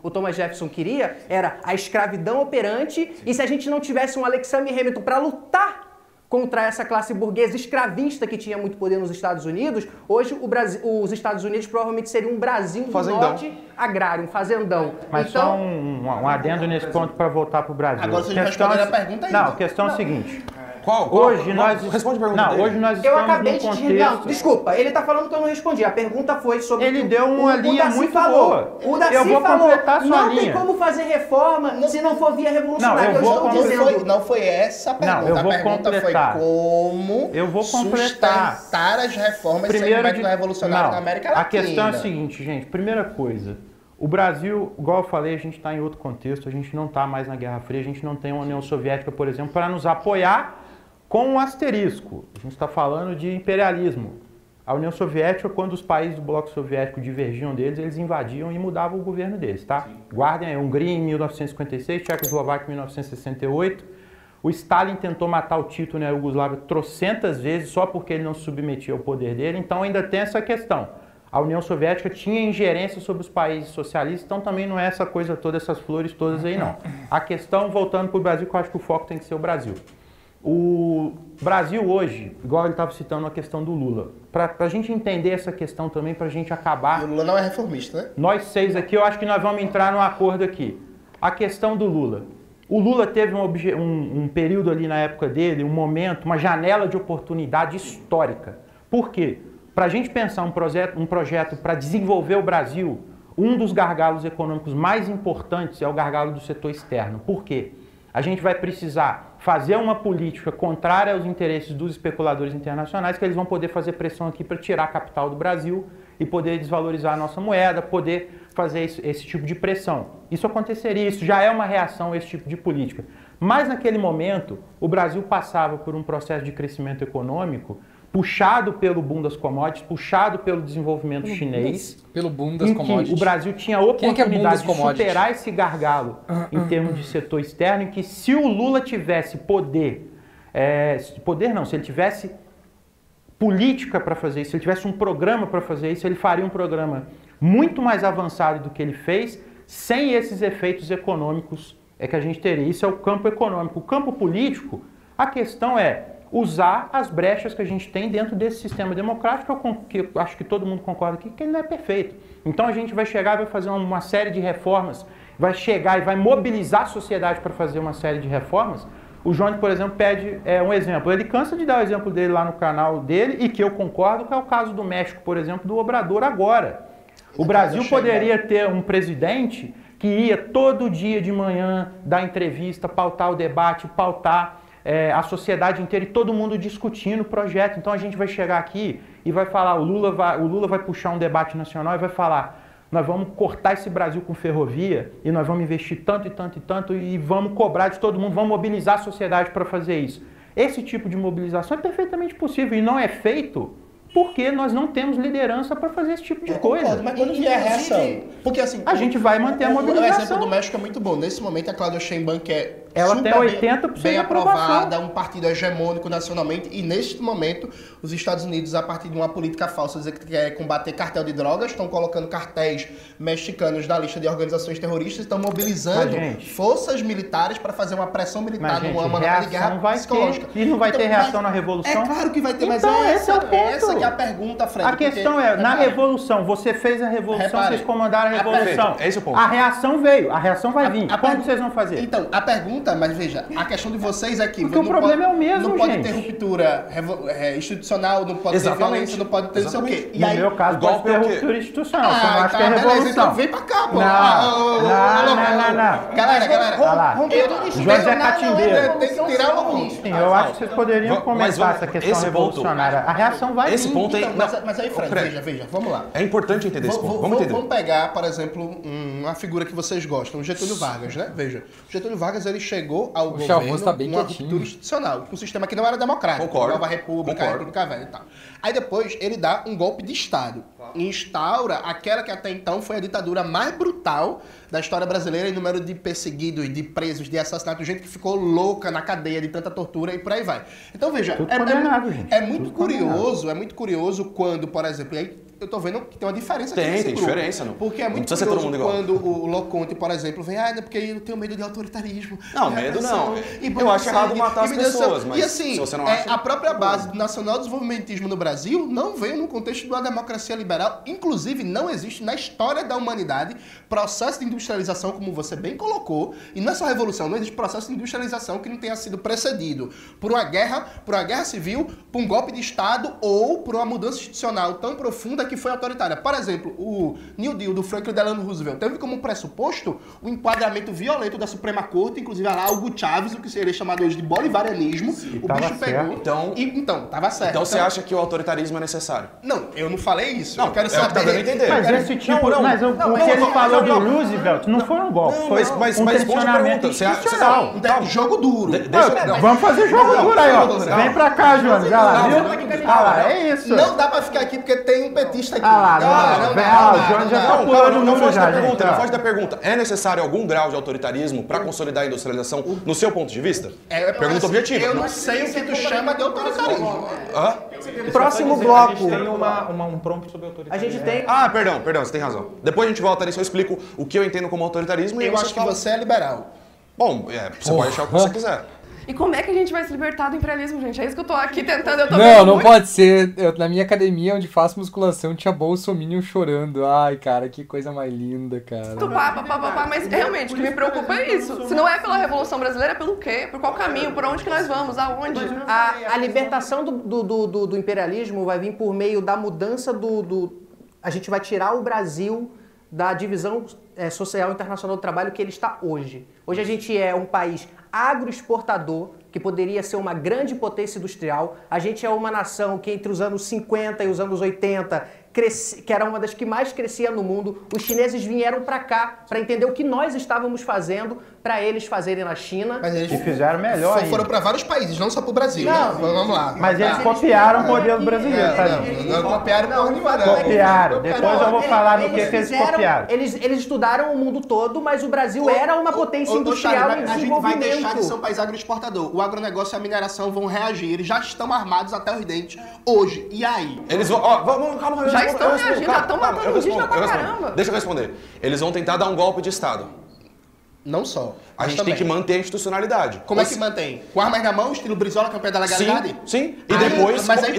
o Thomas Jefferson queria, era a escravidão operante, e se a gente não tivesse um Alexander Hamilton para lutar contra essa classe burguesa escravista que tinha muito poder nos Estados Unidos, hoje os Estados Unidos provavelmente seriam um Brasil do norte agrário, um fazendão. Mas então, só um adendo nesse ponto para voltar para o Brasil. Agora você já respondeu a pergunta ainda. Não, a questão é a seguinte. Qual? Hoje nós... Responde a pergunta dele. Hoje nós eu estamos acabei num de contexto... Não, desculpa, ele tá falando que eu não respondi. A pergunta foi sobre... Ele deu uma linha muito boa. O Daci eu vou completar falou, sua não linha. tem como fazer reforma se não for via revolucionária. Não foi essa a pergunta. Não, eu vou a pergunta completar. foi como sustentar as reformas sem o método revolucionário na América Latina. A questão é a seguinte, gente. Primeira coisa, o Brasil, igual eu falei, a gente está em outro contexto, a gente não está mais na Guerra Fria, a gente não tem uma União Soviética, por exemplo, para nos apoiar com um asterisco. A gente está falando de imperialismo. A União Soviética, quando os países do bloco soviético divergiam deles, eles invadiam e mudavam o governo deles, tá? Guardem aí, Hungria em 1956, Tchecoslováquia em 1968. O Stalin tentou matar o Tito na Iugoslávia trocentas vezes só porque ele não se submetia ao poder dele, então ainda tem essa questão. A União Soviética tinha ingerência sobre os países socialistas, então também não é essa coisa toda, essas flores todas aí não. A questão, voltando para o Brasil, que eu acho que o foco tem que ser o Brasil. O Brasil hoje, igual ele estava citando a questão do Lula, para a gente entender essa questão também, para a gente acabar... E o Lula não é reformista, né? Nós seis aqui, eu acho que nós vamos entrar num acordo aqui. A questão do Lula. O Lula teve um período ali na época dele, um momento, uma janela de oportunidade histórica. Por quê? Para a gente pensar um projeto para desenvolver o Brasil, um dos gargalos econômicos mais importantes é o gargalo do setor externo. Por quê? A gente vai precisar fazer uma política contrária aos interesses dos especuladores internacionais, que eles vão poder fazer pressão aqui para tirar capital do Brasil e poder desvalorizar a nossa moeda, poder fazer esse tipo de pressão. Isso aconteceria, isso já é uma reação a esse tipo de política. Mas naquele momento, o Brasil passava por um processo de crescimento econômico puxado pelo boom das commodities, puxado pelo desenvolvimento chinês. Pelo boom das commodities. O Brasil tinha a oportunidade de superar esse gargalo em termos de setor externo, em que se o Lula tivesse se ele tivesse política para fazer isso, se ele tivesse um programa para fazer isso, ele faria um programa muito mais avançado do que ele fez, sem esses efeitos econômicos que a gente teria. Isso é o campo econômico. O campo político, a questão é, usar as brechas que a gente tem dentro desse sistema democrático, que eu acho que todo mundo concorda aqui, que ele não é perfeito. Então a gente vai chegar e vai fazer uma série de reformas, vai chegar e vai mobilizar a sociedade para fazer uma série de reformas. O Johnny, por exemplo, pede um exemplo. Ele cansa de dar o exemplo dele lá no canal dele, e que eu concordo, que é o caso do México, por exemplo, do Obrador agora. O Brasil poderia ter um presidente que ia todo dia de manhã dar entrevista, pautar o debate, pautar a sociedade inteira e todo mundo discutindo o projeto. Então a gente vai chegar aqui e vai falar, o Lula vai puxar um debate nacional e vai falar: nós vamos cortar esse Brasil com ferrovia e nós vamos investir tanto e tanto e tanto e vamos cobrar de todo mundo, vamos mobilizar a sociedade para fazer isso. Esse tipo de mobilização é perfeitamente possível e não é feito porque nós não temos liderança para fazer esse tipo de coisa. Concordo, mas quando vier a reação, porque assim, a gente vai manter a mobilização. O exemplo do México é muito bom. Nesse momento, a Cláudia Sheinbaum, que ela tem 80% bem de aprovação, aprovada, um partido hegemônico nacionalmente, e neste momento os Estados Unidos, a partir de uma política falsa, dizer que quer combater cartel de drogas, estão colocando cartéis mexicanos na lista de organizações terroristas, estão mobilizando forças militares para fazer uma pressão militar numa manobra de guerra psicológica. E não vai ter reação na Revolução? É claro que vai ter, mas essa que é a pergunta, Fred. A questão é, na Revolução, você fez a Revolução, vocês comandaram a Revolução. É esse o ponto. A reação veio, a reação vai vir. Quando vocês vão fazer? Então, a pergunta, mas veja, a questão de vocês é que... Porque o problema é o mesmo, não pode ter ruptura institucional, não pode ter violência, não pode ter não sei o quê. No meu caso, pode ter ruptura institucional, você não acha que é Revolução. Então vem pra cá, pô. Não. Galera, José Catimbeiro. Tem que tirar o ponto. Sim, eu acho que vocês poderiam começar essa questão revolucionária. A reação vai vir. Esse ponto aí... Mas aí, Fred, veja, vamos lá. É importante entender esse ponto. Vamos entender. Vamos pegar, por exemplo, uma figura que vocês gostam, o Getúlio Vargas, né? Veja, o Getúlio Vargas, ele chegou ao governo com uma ruptura institucional, com um sistema que não era democrático. Concordo. Nova República, República Velha e tal. Aí depois ele dá um golpe de Estado. E instaura aquela que até então foi a ditadura mais brutal da história brasileira em número de perseguidos, de presos, de assassinatos, gente que ficou louca na cadeia de tanta tortura e por aí vai. Então veja, é muito curioso quando, por exemplo, aí eu tô vendo que tem uma diferença aqui nesse grupo. Tem diferença, não. Porque é muito curioso quando o Loconte, por exemplo, vem, porque eu tenho medo de autoritarismo. Não, medo não. Eu acho errado matar as pessoas, mas assim, se você não acha... a própria base do nacional-desenvolvimentismo no Brasil não veio no contexto de uma democracia liberal. Inclusive, não existe na história da humanidade processo de industrialização, como você bem colocou, e não é só revolução, não existe processo de industrialização que não tenha sido precedido por uma guerra civil, por um golpe de Estado ou por uma mudança institucional tão profunda que foi autoritária. Por exemplo, o New Deal do Franklin Delano Roosevelt teve como pressuposto o enquadramento violento da Suprema Corte, inclusive lá Hugo Chávez, o que seria chamado hoje de bolivarianismo. O bicho pegou. Então, tava certo. Então você acha que o autoritarismo é necessário? Não, eu não falei isso. Não, eu quero saber. Eu entender. Mas esse tipo... o que ele falou de Roosevelt não foi um golpe, foi um questionamento institucional. Jogo duro. Vamos fazer jogo duro aí, ó. Vem pra cá, Jonas. Olha lá, viu? Olha lá, é isso. Não dá pra ficar aqui porque tem um petista aqui. O Jonas já tá pulando no mundo já, gente. Não foge da pergunta. É necessário algum grau de autoritarismo para consolidar a industrialização no seu ponto de vista? Pergunta objetiva. Eu não sei o que tu chama de autoritarismo. Próximo bloco. A gente tem um prompt sobre autoritarismo. A gente tem... Perdão, você tem razão. Depois a gente volta nisso, eu explico o que eu entendo como autoritarismo. Eu acho que você é liberal. Bom, você pode achar o que você quiser. E como é que a gente vai se libertar do imperialismo, gente? É isso que eu tô aqui tentando. Não pode ser. Na minha academia, onde faço musculação, tinha bolsominion chorando. Ai, cara, que coisa mais linda, cara. Mas realmente, o que me preocupa é isso. Se não é pela Revolução Brasileira, é pelo quê? Por qual caminho? Por onde que nós vamos? Aonde? A libertação do imperialismo vai vir por meio da mudança A gente vai tirar o Brasil da divisão social internacional do trabalho que ele está hoje. Hoje a gente é um país agroexportador, que poderia ser uma grande potência industrial. A gente é uma nação que entre os anos 50 e os anos 80, que era uma das que mais crescia no mundo. Os chineses vieram para cá para entender o que nós estávamos fazendo para eles fazerem na China. Mas eles fizeram melhor ainda. Foram para vários países, não só para o Brasil. Não, vamos lá. Mas eles copiaram o modelo brasileiro, tá? Não copiaram porra nenhuma, não. Copiaram. Depois eu vou falar no que eles copiaram. Eles estudaram o mundo todo, mas o Brasil era uma potência industrial em desenvolvimento. A gente vai deixar de ser um país agroexportador. O agronegócio e a mineração vão reagir. Eles já estão armados até os dentes hoje. E aí? Eles vão... calma. Já estão reagindo, já estão matando indígena pra caramba. Deixa eu responder. Eles vão tentar dar um golpe de Estado. Não só. A gente tem que manter a institucionalidade. Como é que mantém? Com armas na mão, estilo Brizola, campeão da legalidade? Sim. E depois... Mas aí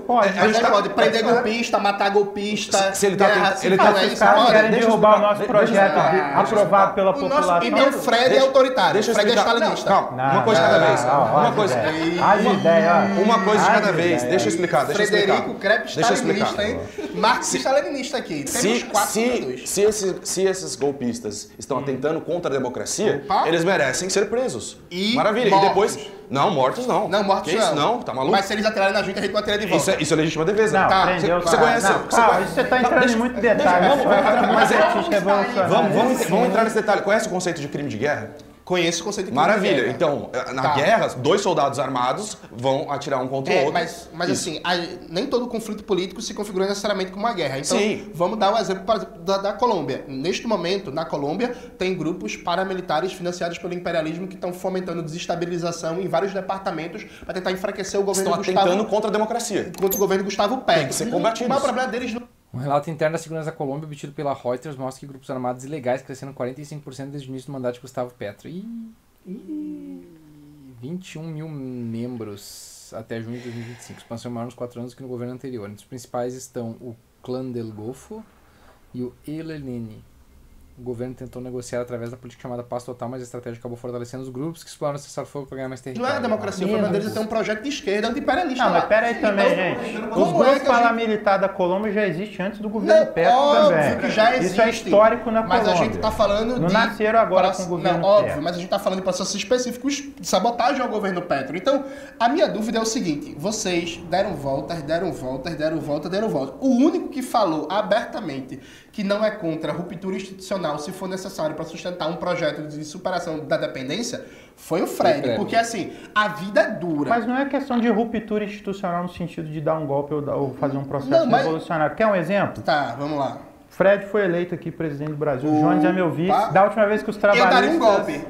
pode. A gente pode prender golpista, matar golpista... Se ele tá... Esses caras querem derrubar o nosso projeto aprovado pela população. Então, Fred é autoritário. Fred é stalinista. Calma, uma coisa de cada vez. Uma coisa... Uma coisa de cada vez. Deixa eu explicar. Frederico Krepp stalinista, hein? Marxista-leninista aqui. Temos 4 minutos. Se esses golpistas estão atentando contra a democracia, eles merecem ser presos. Maravilha. Mortos. E depois... Não, mortos não. Não, mortos que não. Isso? Não, tá maluco? Mas se eles atirarem na gente, a gente vai atirar de volta. Isso é legítima defesa. Não, tá. prendeu, Você conhece... Você tá entrando em muito detalhe. Vamos entrar nesse detalhe. Conhece o conceito de crime de guerra? Conheço o conceito de crime Maravilha. de guerra. Então, na guerra, 2 soldados armados vão atirar um contra o outro. Mas assim, nem todo conflito político se configura necessariamente como uma guerra. Então, vamos dar um exemplo da Colômbia. Neste momento, na Colômbia, tem grupos paramilitares financiados pelo imperialismo que estão fomentando desestabilização em vários departamentos para tentar enfraquecer o governo Estão atentando contra a democracia. Contra o governo Gustavo Petro. Tem que ser combatido. O maior problema deles... Um relato interno da segurança da Colômbia obtido pela Reuters mostra que grupos armados ilegais cresceram 45% desde o início do mandato de Gustavo Petro. 21 mil membros até junho de 2025. Expansão maior nos 4 anos que no governo anterior. Entre os principais estão o Clã del Golfo e o ELN. O governo tentou negociar através da política chamada Paz Total, mas a estratégia acabou fortalecendo os grupos que exploram o cessar-fogo para ganhar mais território. Não é a democracia, o problema deles é ter um projeto de esquerda anti-imperialista. Não, mas pera aí também, gente. Os grupos paramilitares da Colômbia já existem antes do governo Petro também. Que já existe. Isso é histórico na Colômbia. Mas a gente tá falando não nasceram agora com o governo Petro. Óbvio, mas a gente tá falando de processos específicos de sabotagem ao governo Petro. Então, a minha dúvida é o seguinte, vocês deram voltas. O único que falou abertamente que não é contra a ruptura institucional se for necessário para sustentar um projeto de superação da dependência foi o Fred. Porque assim, a vida é dura. Mas não é questão de ruptura institucional no sentido de dar um golpe ou fazer um processo revolucionário. Quer um exemplo? Tá, vamos lá. Fred foi eleito aqui presidente do Brasil. O Jones é meu vice. Da última vez que os trabalhistas... Eu daria um golpe.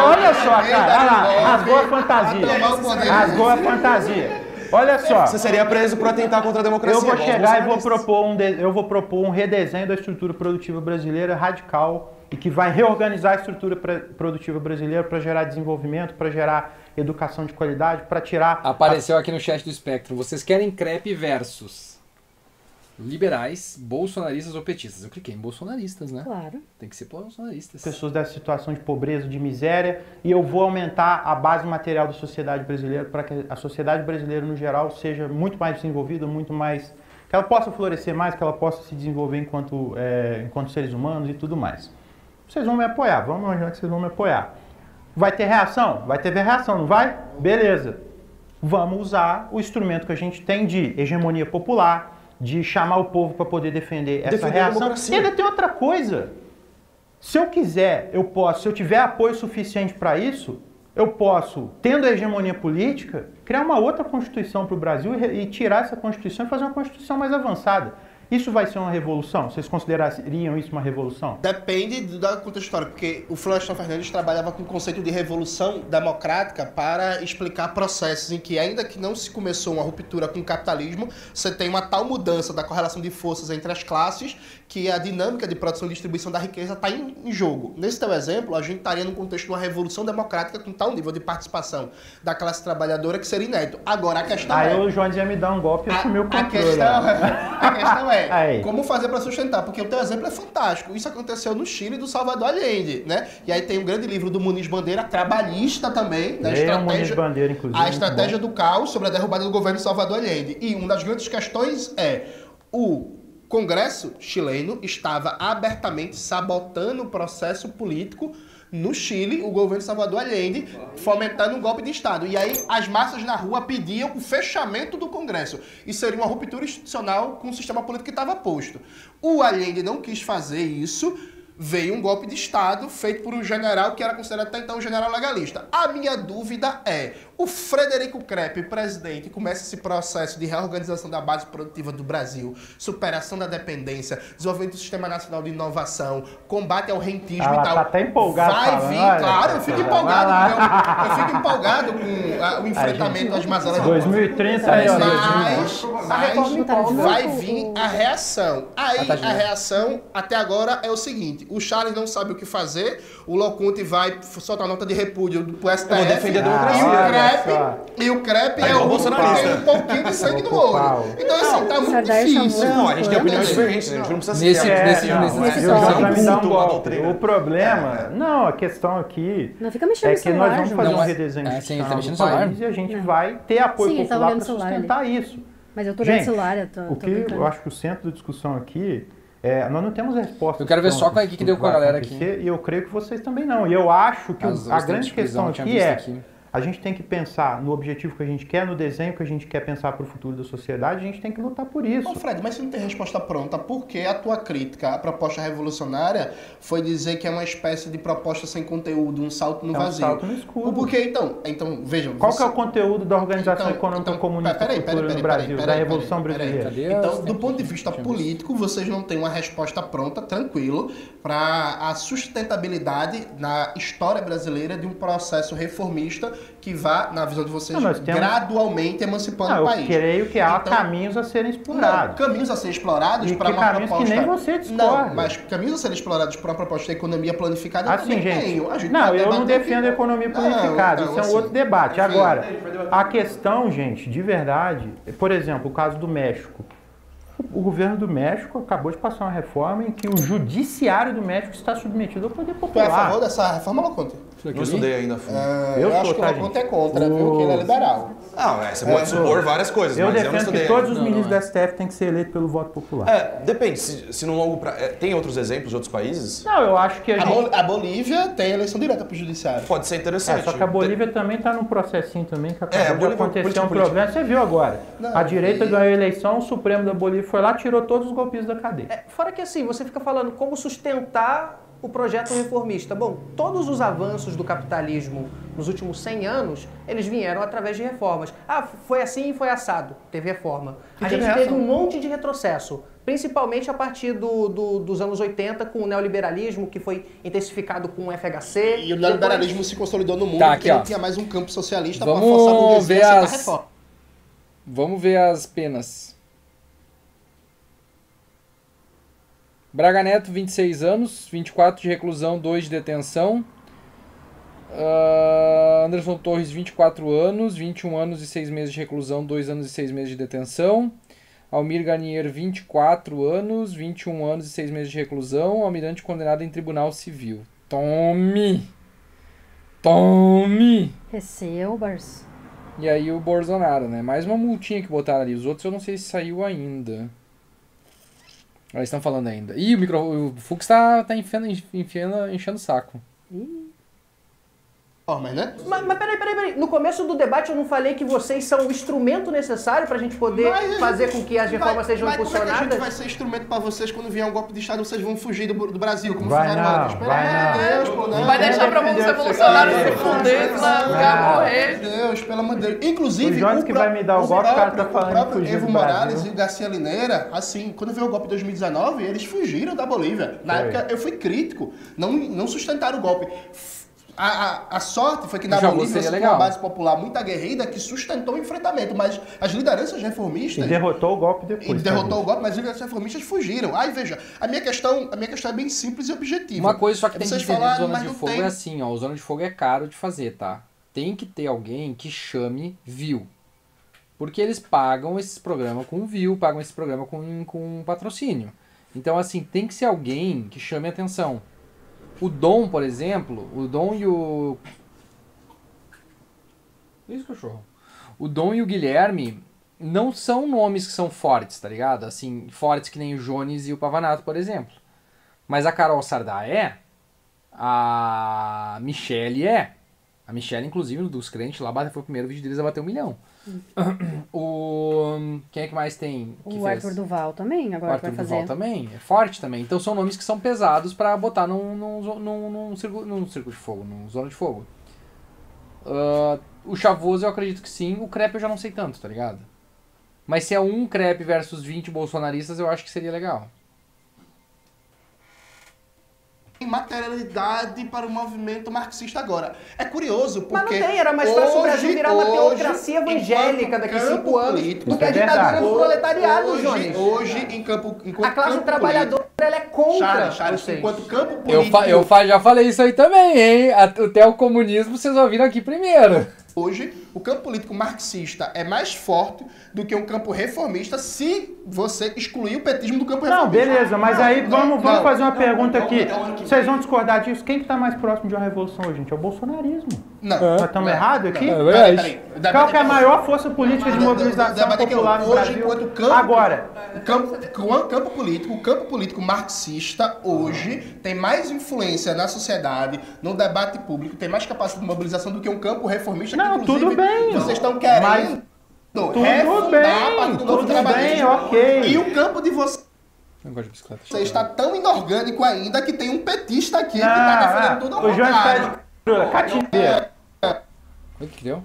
Olha só, cara. Olha lá. Rasgou a fantasia. Rasgou a fantasia. Olha só. Você seria preso por atentar contra a democracia. Eu vou chegar e vou propor um redesenho da estrutura produtiva brasileira radical e que vai reorganizar a estrutura produtiva brasileira para gerar desenvolvimento, para gerar educação de qualidade, para tirar... Apareceu aqui no chat do Espectro. Vocês querem Krepp versus liberais, bolsonaristas ou petistas? Eu cliquei em bolsonaristas, né? Claro. Tem que ser bolsonaristas. Pessoas dessa situação de pobreza, de miséria, e eu vou aumentar a base material da sociedade brasileira para que a sociedade brasileira, no geral, seja muito mais desenvolvida, muito mais... que ela possa florescer mais, que ela possa se desenvolver enquanto seres humanos e tudo mais. Vocês vão me apoiar, vamos imaginar que vocês vão me apoiar. Vai ter reação? Vai ter reação, não vai? Beleza. Vamos usar o instrumento que a gente tem de hegemonia popular, de chamar o povo para poder defender essa reação. E ainda tem outra coisa. Se eu quiser, eu posso, se eu tiver apoio suficiente para isso, eu posso, tendo a hegemonia política, criar uma outra Constituição para o Brasil e tirar essa Constituição e fazer uma Constituição mais avançada. Isso vai ser uma revolução? Vocês considerariam isso uma revolução? Depende da contexto histórico, porque o Florestan Fernandes trabalhava com o conceito de revolução democrática para explicar processos em que, ainda que não se começou uma ruptura com o capitalismo, você tem uma tal mudança da correlação de forças entre as classes que a dinâmica de produção e distribuição da riqueza está em jogo. Nesse teu exemplo, a gente estaria no contexto de uma revolução democrática com tal nível de participação da classe trabalhadora que seria inédito. Agora, a questão Aí o Jones ia me dar um golpe e assumir o controle. A questão é como fazer para sustentar, porque o teu exemplo é fantástico. Isso aconteceu no Chile do Salvador Allende, né? E aí tem um grande livro do Muniz Bandeira, trabalhista também, né? Muniz Bandeira, inclusive, a estratégia do caos sobre a derrubada do governo Salvador Allende. E uma das grandes questões é o Congresso chileno estava abertamente sabotando o processo político no Chile, o governo Salvador Allende, fomentando um golpe de Estado. E aí as massas na rua pediam o fechamento do Congresso. Isso seria uma ruptura institucional com o sistema político que estava posto. O Allende não quis fazer isso, veio um golpe de Estado feito por um general que era considerado até então um general legalista. A minha dúvida é, o Frederico Krepp, presidente, começa esse processo de reorganização da base produtiva do Brasil, superação da dependência, desenvolvimento do Sistema Nacional de Inovação, combate ao rentismo e tal. Tá até empolgado. Vai vir, claro, eu fico empolgado. Eu fico empolgado com o enfrentamento das mazelas. 2030 mas vai vir a reação. Aí a reação até agora é o seguinte: o Charles não sabe o que fazer, o Loconte vai soltar nota de repúdio pro STF. Defender a democracia. E o Krepp é o bolsonarista. Tem um pouquinho de sangue no olho. Então, assim, tá muito difícil. Não, a gente tem opiniões diferentes, a gente não precisa O problema, não, a questão aqui não fica mexendo é que nós vamos fazer um redesenho institucional do país e a gente vai ter apoio popular para sustentar isso. Mas eu tô vendo celular, eu acho que o centro da discussão aqui nós não temos resposta. Eu quero ver só qual é que deu com a galera aqui. E eu creio que vocês também não. E eu acho que a grande questão aqui a gente tem que pensar no objetivo que a gente quer, no desenho que a gente quer pensar para o futuro da sociedade, a gente tem que lutar por isso. Ô Fred, mas você não tem resposta pronta. Por que a tua crítica à proposta revolucionária foi dizer que é uma espécie de proposta sem conteúdo, um salto no vazio? Um salto no escuro. Por que então? Então, vejam. Qual que é o conteúdo da Organização Econômica Comunista no Brasil, da Revolução Brasileira? Então, do ponto de vista político, vocês não têm uma resposta pronta, tranquilo, para a sustentabilidade na história brasileira de um processo reformista que vá, na visão de vocês, gradualmente emancipando o país. Eu creio que há caminhos a serem explorados. Caminhos a serem explorados para uma proposta... que nem você discorda. Não, mas caminhos a serem explorados para uma proposta de economia planificada eu também tenho. Eu não defendo a economia planificada, isso é um outro debate. Agora, a questão, gente, de verdade, por exemplo, o caso do México. O governo do México acabou de passar uma reforma em que o judiciário do México está submetido ao poder popular. Tu é a favor dessa reforma, Loconte? Não estudei ainda. Eu acho que o Loconte é contra, viu? Que ele é liberal. Não, você pode supor várias coisas, mas eu defendo que todos os ministros da STF têm que ser eleitos pelo voto popular. Depende. Se no longo prazo... Tem outros exemplos de outros países? Não, eu acho que a Bolívia tem eleição direta para o judiciário. Pode ser interessante. Só que a Bolívia também está num processinho também que acabou de acontecer um problema. Você viu agora. A direita ganhou a eleição, o Supremo da Bolívia foi lá, tirou todos os golpistas da cadeia. Fora que assim, você fica falando como sustentar o projeto reformista. Bom, todos os avanços do capitalismo nos últimos 100 anos, eles vieram através de reformas. Foi assim e foi assado. Teve reforma. A gente teve um monte de retrocesso, principalmente a partir dos anos 80, com o neoliberalismo, que foi intensificado com o FHC. E o neoliberalismo se consolidou no mundo, porque não tinha mais um campo socialista para forçar a burguesia a aceitar reforma. Vamos ver as penas. Braga Neto, 26 anos, 24 de reclusão, 2 de detenção. Anderson Torres, 24 anos, 21 anos e 6 meses de reclusão, 2 anos e 6 meses de detenção. Almir Garnier, 24 anos, 21 anos e 6 meses de reclusão. Almirante condenado em tribunal civil. Tome! Recebas. E aí o Bolsonaro, né? Mais uma multinha que botaram ali. Os outros eu não sei se saiu ainda. Eles estão falando ainda. Ih, o Fux tá enchendo o saco. Mas peraí. No começo do debate eu não falei que vocês são o instrumento necessário pra gente poder fazer com que as reformas sejam impulsionadas? Como é que a gente vai ser instrumento pra vocês quando vier um golpe de Estado, vocês vão fugir do Brasil, como vai fizeram antes? Vai deixar pra o Bolsonaro se fuder, morrer. Meu Deus, pelo amor de Deus. Inclusive, o Jones que vai me dar o golpe, o cara tá falando o próprio Evo Morales e o Garcia Lineira, assim, quando veio o golpe de 2019, eles fugiram da Bolívia. Na época eu fui crítico, não sustentaram o golpe. A sorte foi que na Bolívia você tinha uma base popular muito aguerrida que sustentou o enfrentamento, mas as lideranças reformistas... E derrotou o golpe depois. Mas as lideranças reformistas fugiram. Aí, veja, a minha questão é bem simples e objetiva. Uma coisa só que tem que entender de Zona de Fogo é assim, ó, o Zona de Fogo é caro de fazer, tá? Tem que ter alguém que chame view. Porque eles pagam esses programas com view, pagam esse programa com patrocínio. Então, assim, tem que ser alguém que chame atenção. O Dom, por exemplo, o Dom e o... Isso, cachorro. O Dom e o Guilherme não são nomes que são fortes, tá ligado? Assim, fortes que nem o Jones e o Pavanato, por exemplo. Mas a Carol Sardá é. A Michelle é. A Michelle, inclusive, dos crentes lá, foi o primeiro vídeo deles a bater 1 milhão. Quem é que mais tem? O Arthur Duval também, agora vai fazer. O Arthur Duval também, é forte também. Então são nomes que são pesados pra botar num circuito de fogo, num zona de fogo. O Chavoso eu acredito que sim, o Crepe eu já não sei tanto, tá ligado? Mas se é um Crepe versus 20 bolsonaristas, eu acho que seria legal. Materialidade para o movimento marxista agora. É curioso, porque... Mas não tem, era mais fácil o Brasil virar uma teocracia evangélica daqui a 5 anos do que a ditadura do proletariado, Jones. Hoje, enquanto a classe trabalhadora, ela é contra. Charles, enquanto campo político... Eu já falei isso aí também, hein? Até o comunismo vocês ouviram aqui primeiro. Hoje, o campo político marxista é mais forte do que um campo reformista se você excluir o petismo do campo reformista. Não, beleza, mas aí vamos fazer uma pergunta aqui. Vocês vão discordar disso? Quem que tá mais próximo de uma revolução hoje, gente? É o bolsonarismo. Não. Nós estamos errados aqui? Peraí. Qual que é a maior força política de mobilização popular no Brasil? Agora. O campo político marxista hoje tem mais influência na sociedade, no debate público, tem mais capacidade de mobilização do que um campo reformista. Não, que, inclusive, tudo bem. Vocês estão querendo refundar a partir do novo trabalhismo. Ok. E o campo de vocês... Eu gosto de bicicleta. Você está tão inorgânico ainda que tem um petista aqui que está defendendo tudo ao contrário. Catimbeira. O que deu?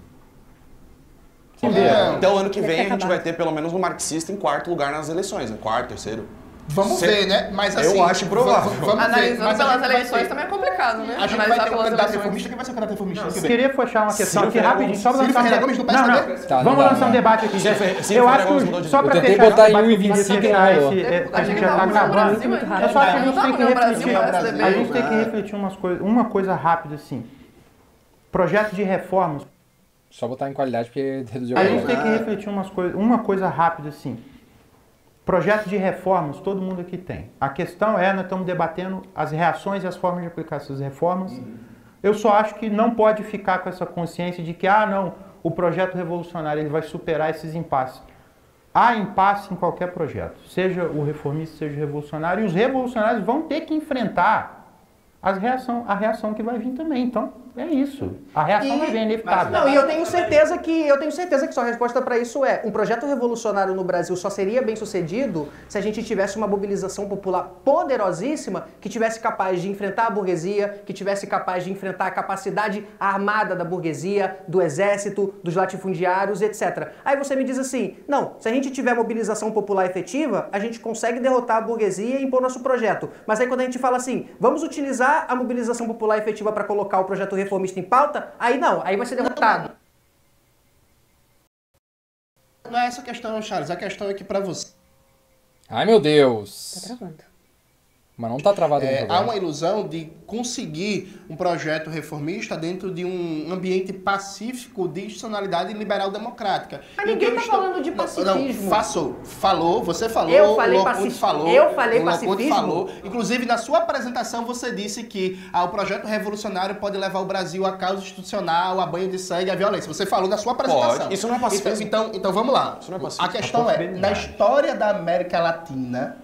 Então, ano que vem, a gente vai ter pelo menos um marxista em 4º lugar nas eleições, né? 4º, 3º. Vamos ver, né? Mas assim... Eu acho provável. Analisando pelas eleições também é complicado, né? A gente vai ter um candidato reformista. Quem vai ser o candidato reformista? Eu queria fechar uma questão aqui rapidinho, só para lançar um debate. Não. Vamos lançar um debate aqui. Eu acho que só para fechar esse debate, a gente já está acabando. Eu só acho que a gente tem que refletir. A gente tem que refletir uma coisa rápida, assim. Projeto de reformas. Só botar em qualidade porque reduziu a gente tem que refletir uma coisa rápida, assim. Projeto de reformas, todo mundo aqui tem. A questão é, nós estamos debatendo as reações e as formas de aplicar essas reformas. Eu só acho que não pode ficar com essa consciência de que, não, o projeto revolucionário ele vai superar esses impasses. Há impasse em qualquer projeto, seja o reformista, seja o revolucionário, e os revolucionários vão ter que enfrentar a reação que vai vir também. Então, é isso. A reação vai vir, inevitável. Não, e eu tenho certeza que sua resposta para isso é: um projeto revolucionário no Brasil só seria bem sucedido se a gente tivesse uma mobilização popular poderosíssima que tivesse capaz de enfrentar a burguesia, que tivesse capaz de enfrentar a capacidade armada da burguesia, do exército, dos latifundiários, etc. Aí você me diz assim: não, se a gente tiver mobilização popular efetiva, a gente consegue derrotar a burguesia e impor nosso projeto. Mas aí quando a gente fala assim, vamos utilizar a mobilização popular efetiva para colocar o projeto reformista em pauta, aí não, aí vai ser derrotado. Não é essa a questão, Charles. A questão é que para você... Ai, meu Deus. Tá travando. Mas não tá travado. Há uma ilusão de conseguir um projeto reformista dentro de um ambiente pacífico de institucionalidade liberal democrática. Mas ninguém tá falando de pacifismo. Você falou, eu falei pacifismo. Falou. Inclusive, na sua apresentação, você disse que o projeto revolucionário pode levar o Brasil a caos institucional, a banho de sangue, a violência. Você falou na sua apresentação. Pode. Isso não é pacifismo. Então vamos lá. Isso não é pacifismo. A questão é, na história da América Latina,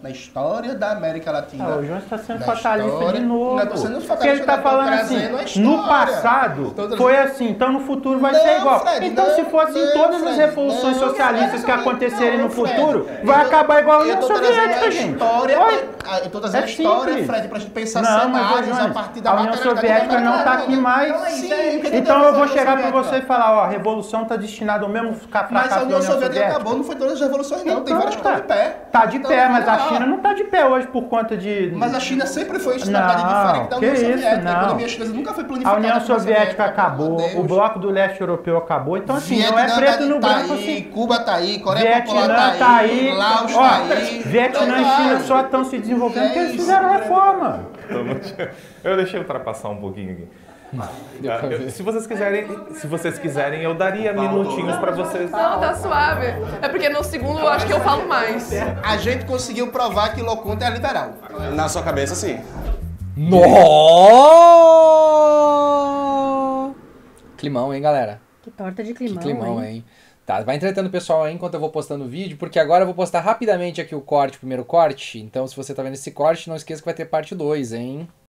o João está sendo fatalista de novo. Não estou sendo fatalista, porque ele está falando assim, no passado foi assim, então no futuro vai ser igual. Fred, então se fosse em todas as revoluções socialistas que acontecerem no futuro, vai acabar igual a União Soviética, gente. Eu estou trazendo a história, Fred, para a gente pensar cenários a partir da a União Soviética não está aqui mais. Então eu vou chegar para você e falar, a revolução está destinada ao mesmo fracasso da União Soviética. Mas a União Soviética acabou, não foi todas as revoluções não, tem várias que estão de pé. Está de pé, mas a China não está de pé hoje por conta de... Mas a China sempre foi estudada diferente da União Soviética. A economia chinesa nunca foi planificada. A União Soviética acabou, o bloco do leste europeu acabou, então assim, não é preto no branco assim. Cuba tá aí, Coreia Popular tá aí, Laos tá aí. Vietnã e China só estão se desenvolvendo porque eles fizeram reforma. Eu deixei ultrapassar um pouquinho aqui. Se vocês quiserem, eu daria minutinhos pra vocês. Não, tá suave. É porque no segundo eu acho que eu falo mais. A gente conseguiu provar que Loconta é liberal. Na sua cabeça, sim. Nossa! Climão, hein, galera? Que torta de climão, Que climão, hein? Tá, vai entretendo o pessoal aí enquanto eu vou postando o vídeo, porque agora eu vou postar rapidamente aqui o primeiro corte. Então, se você tá vendo esse corte, não esqueça que vai ter parte 2, hein?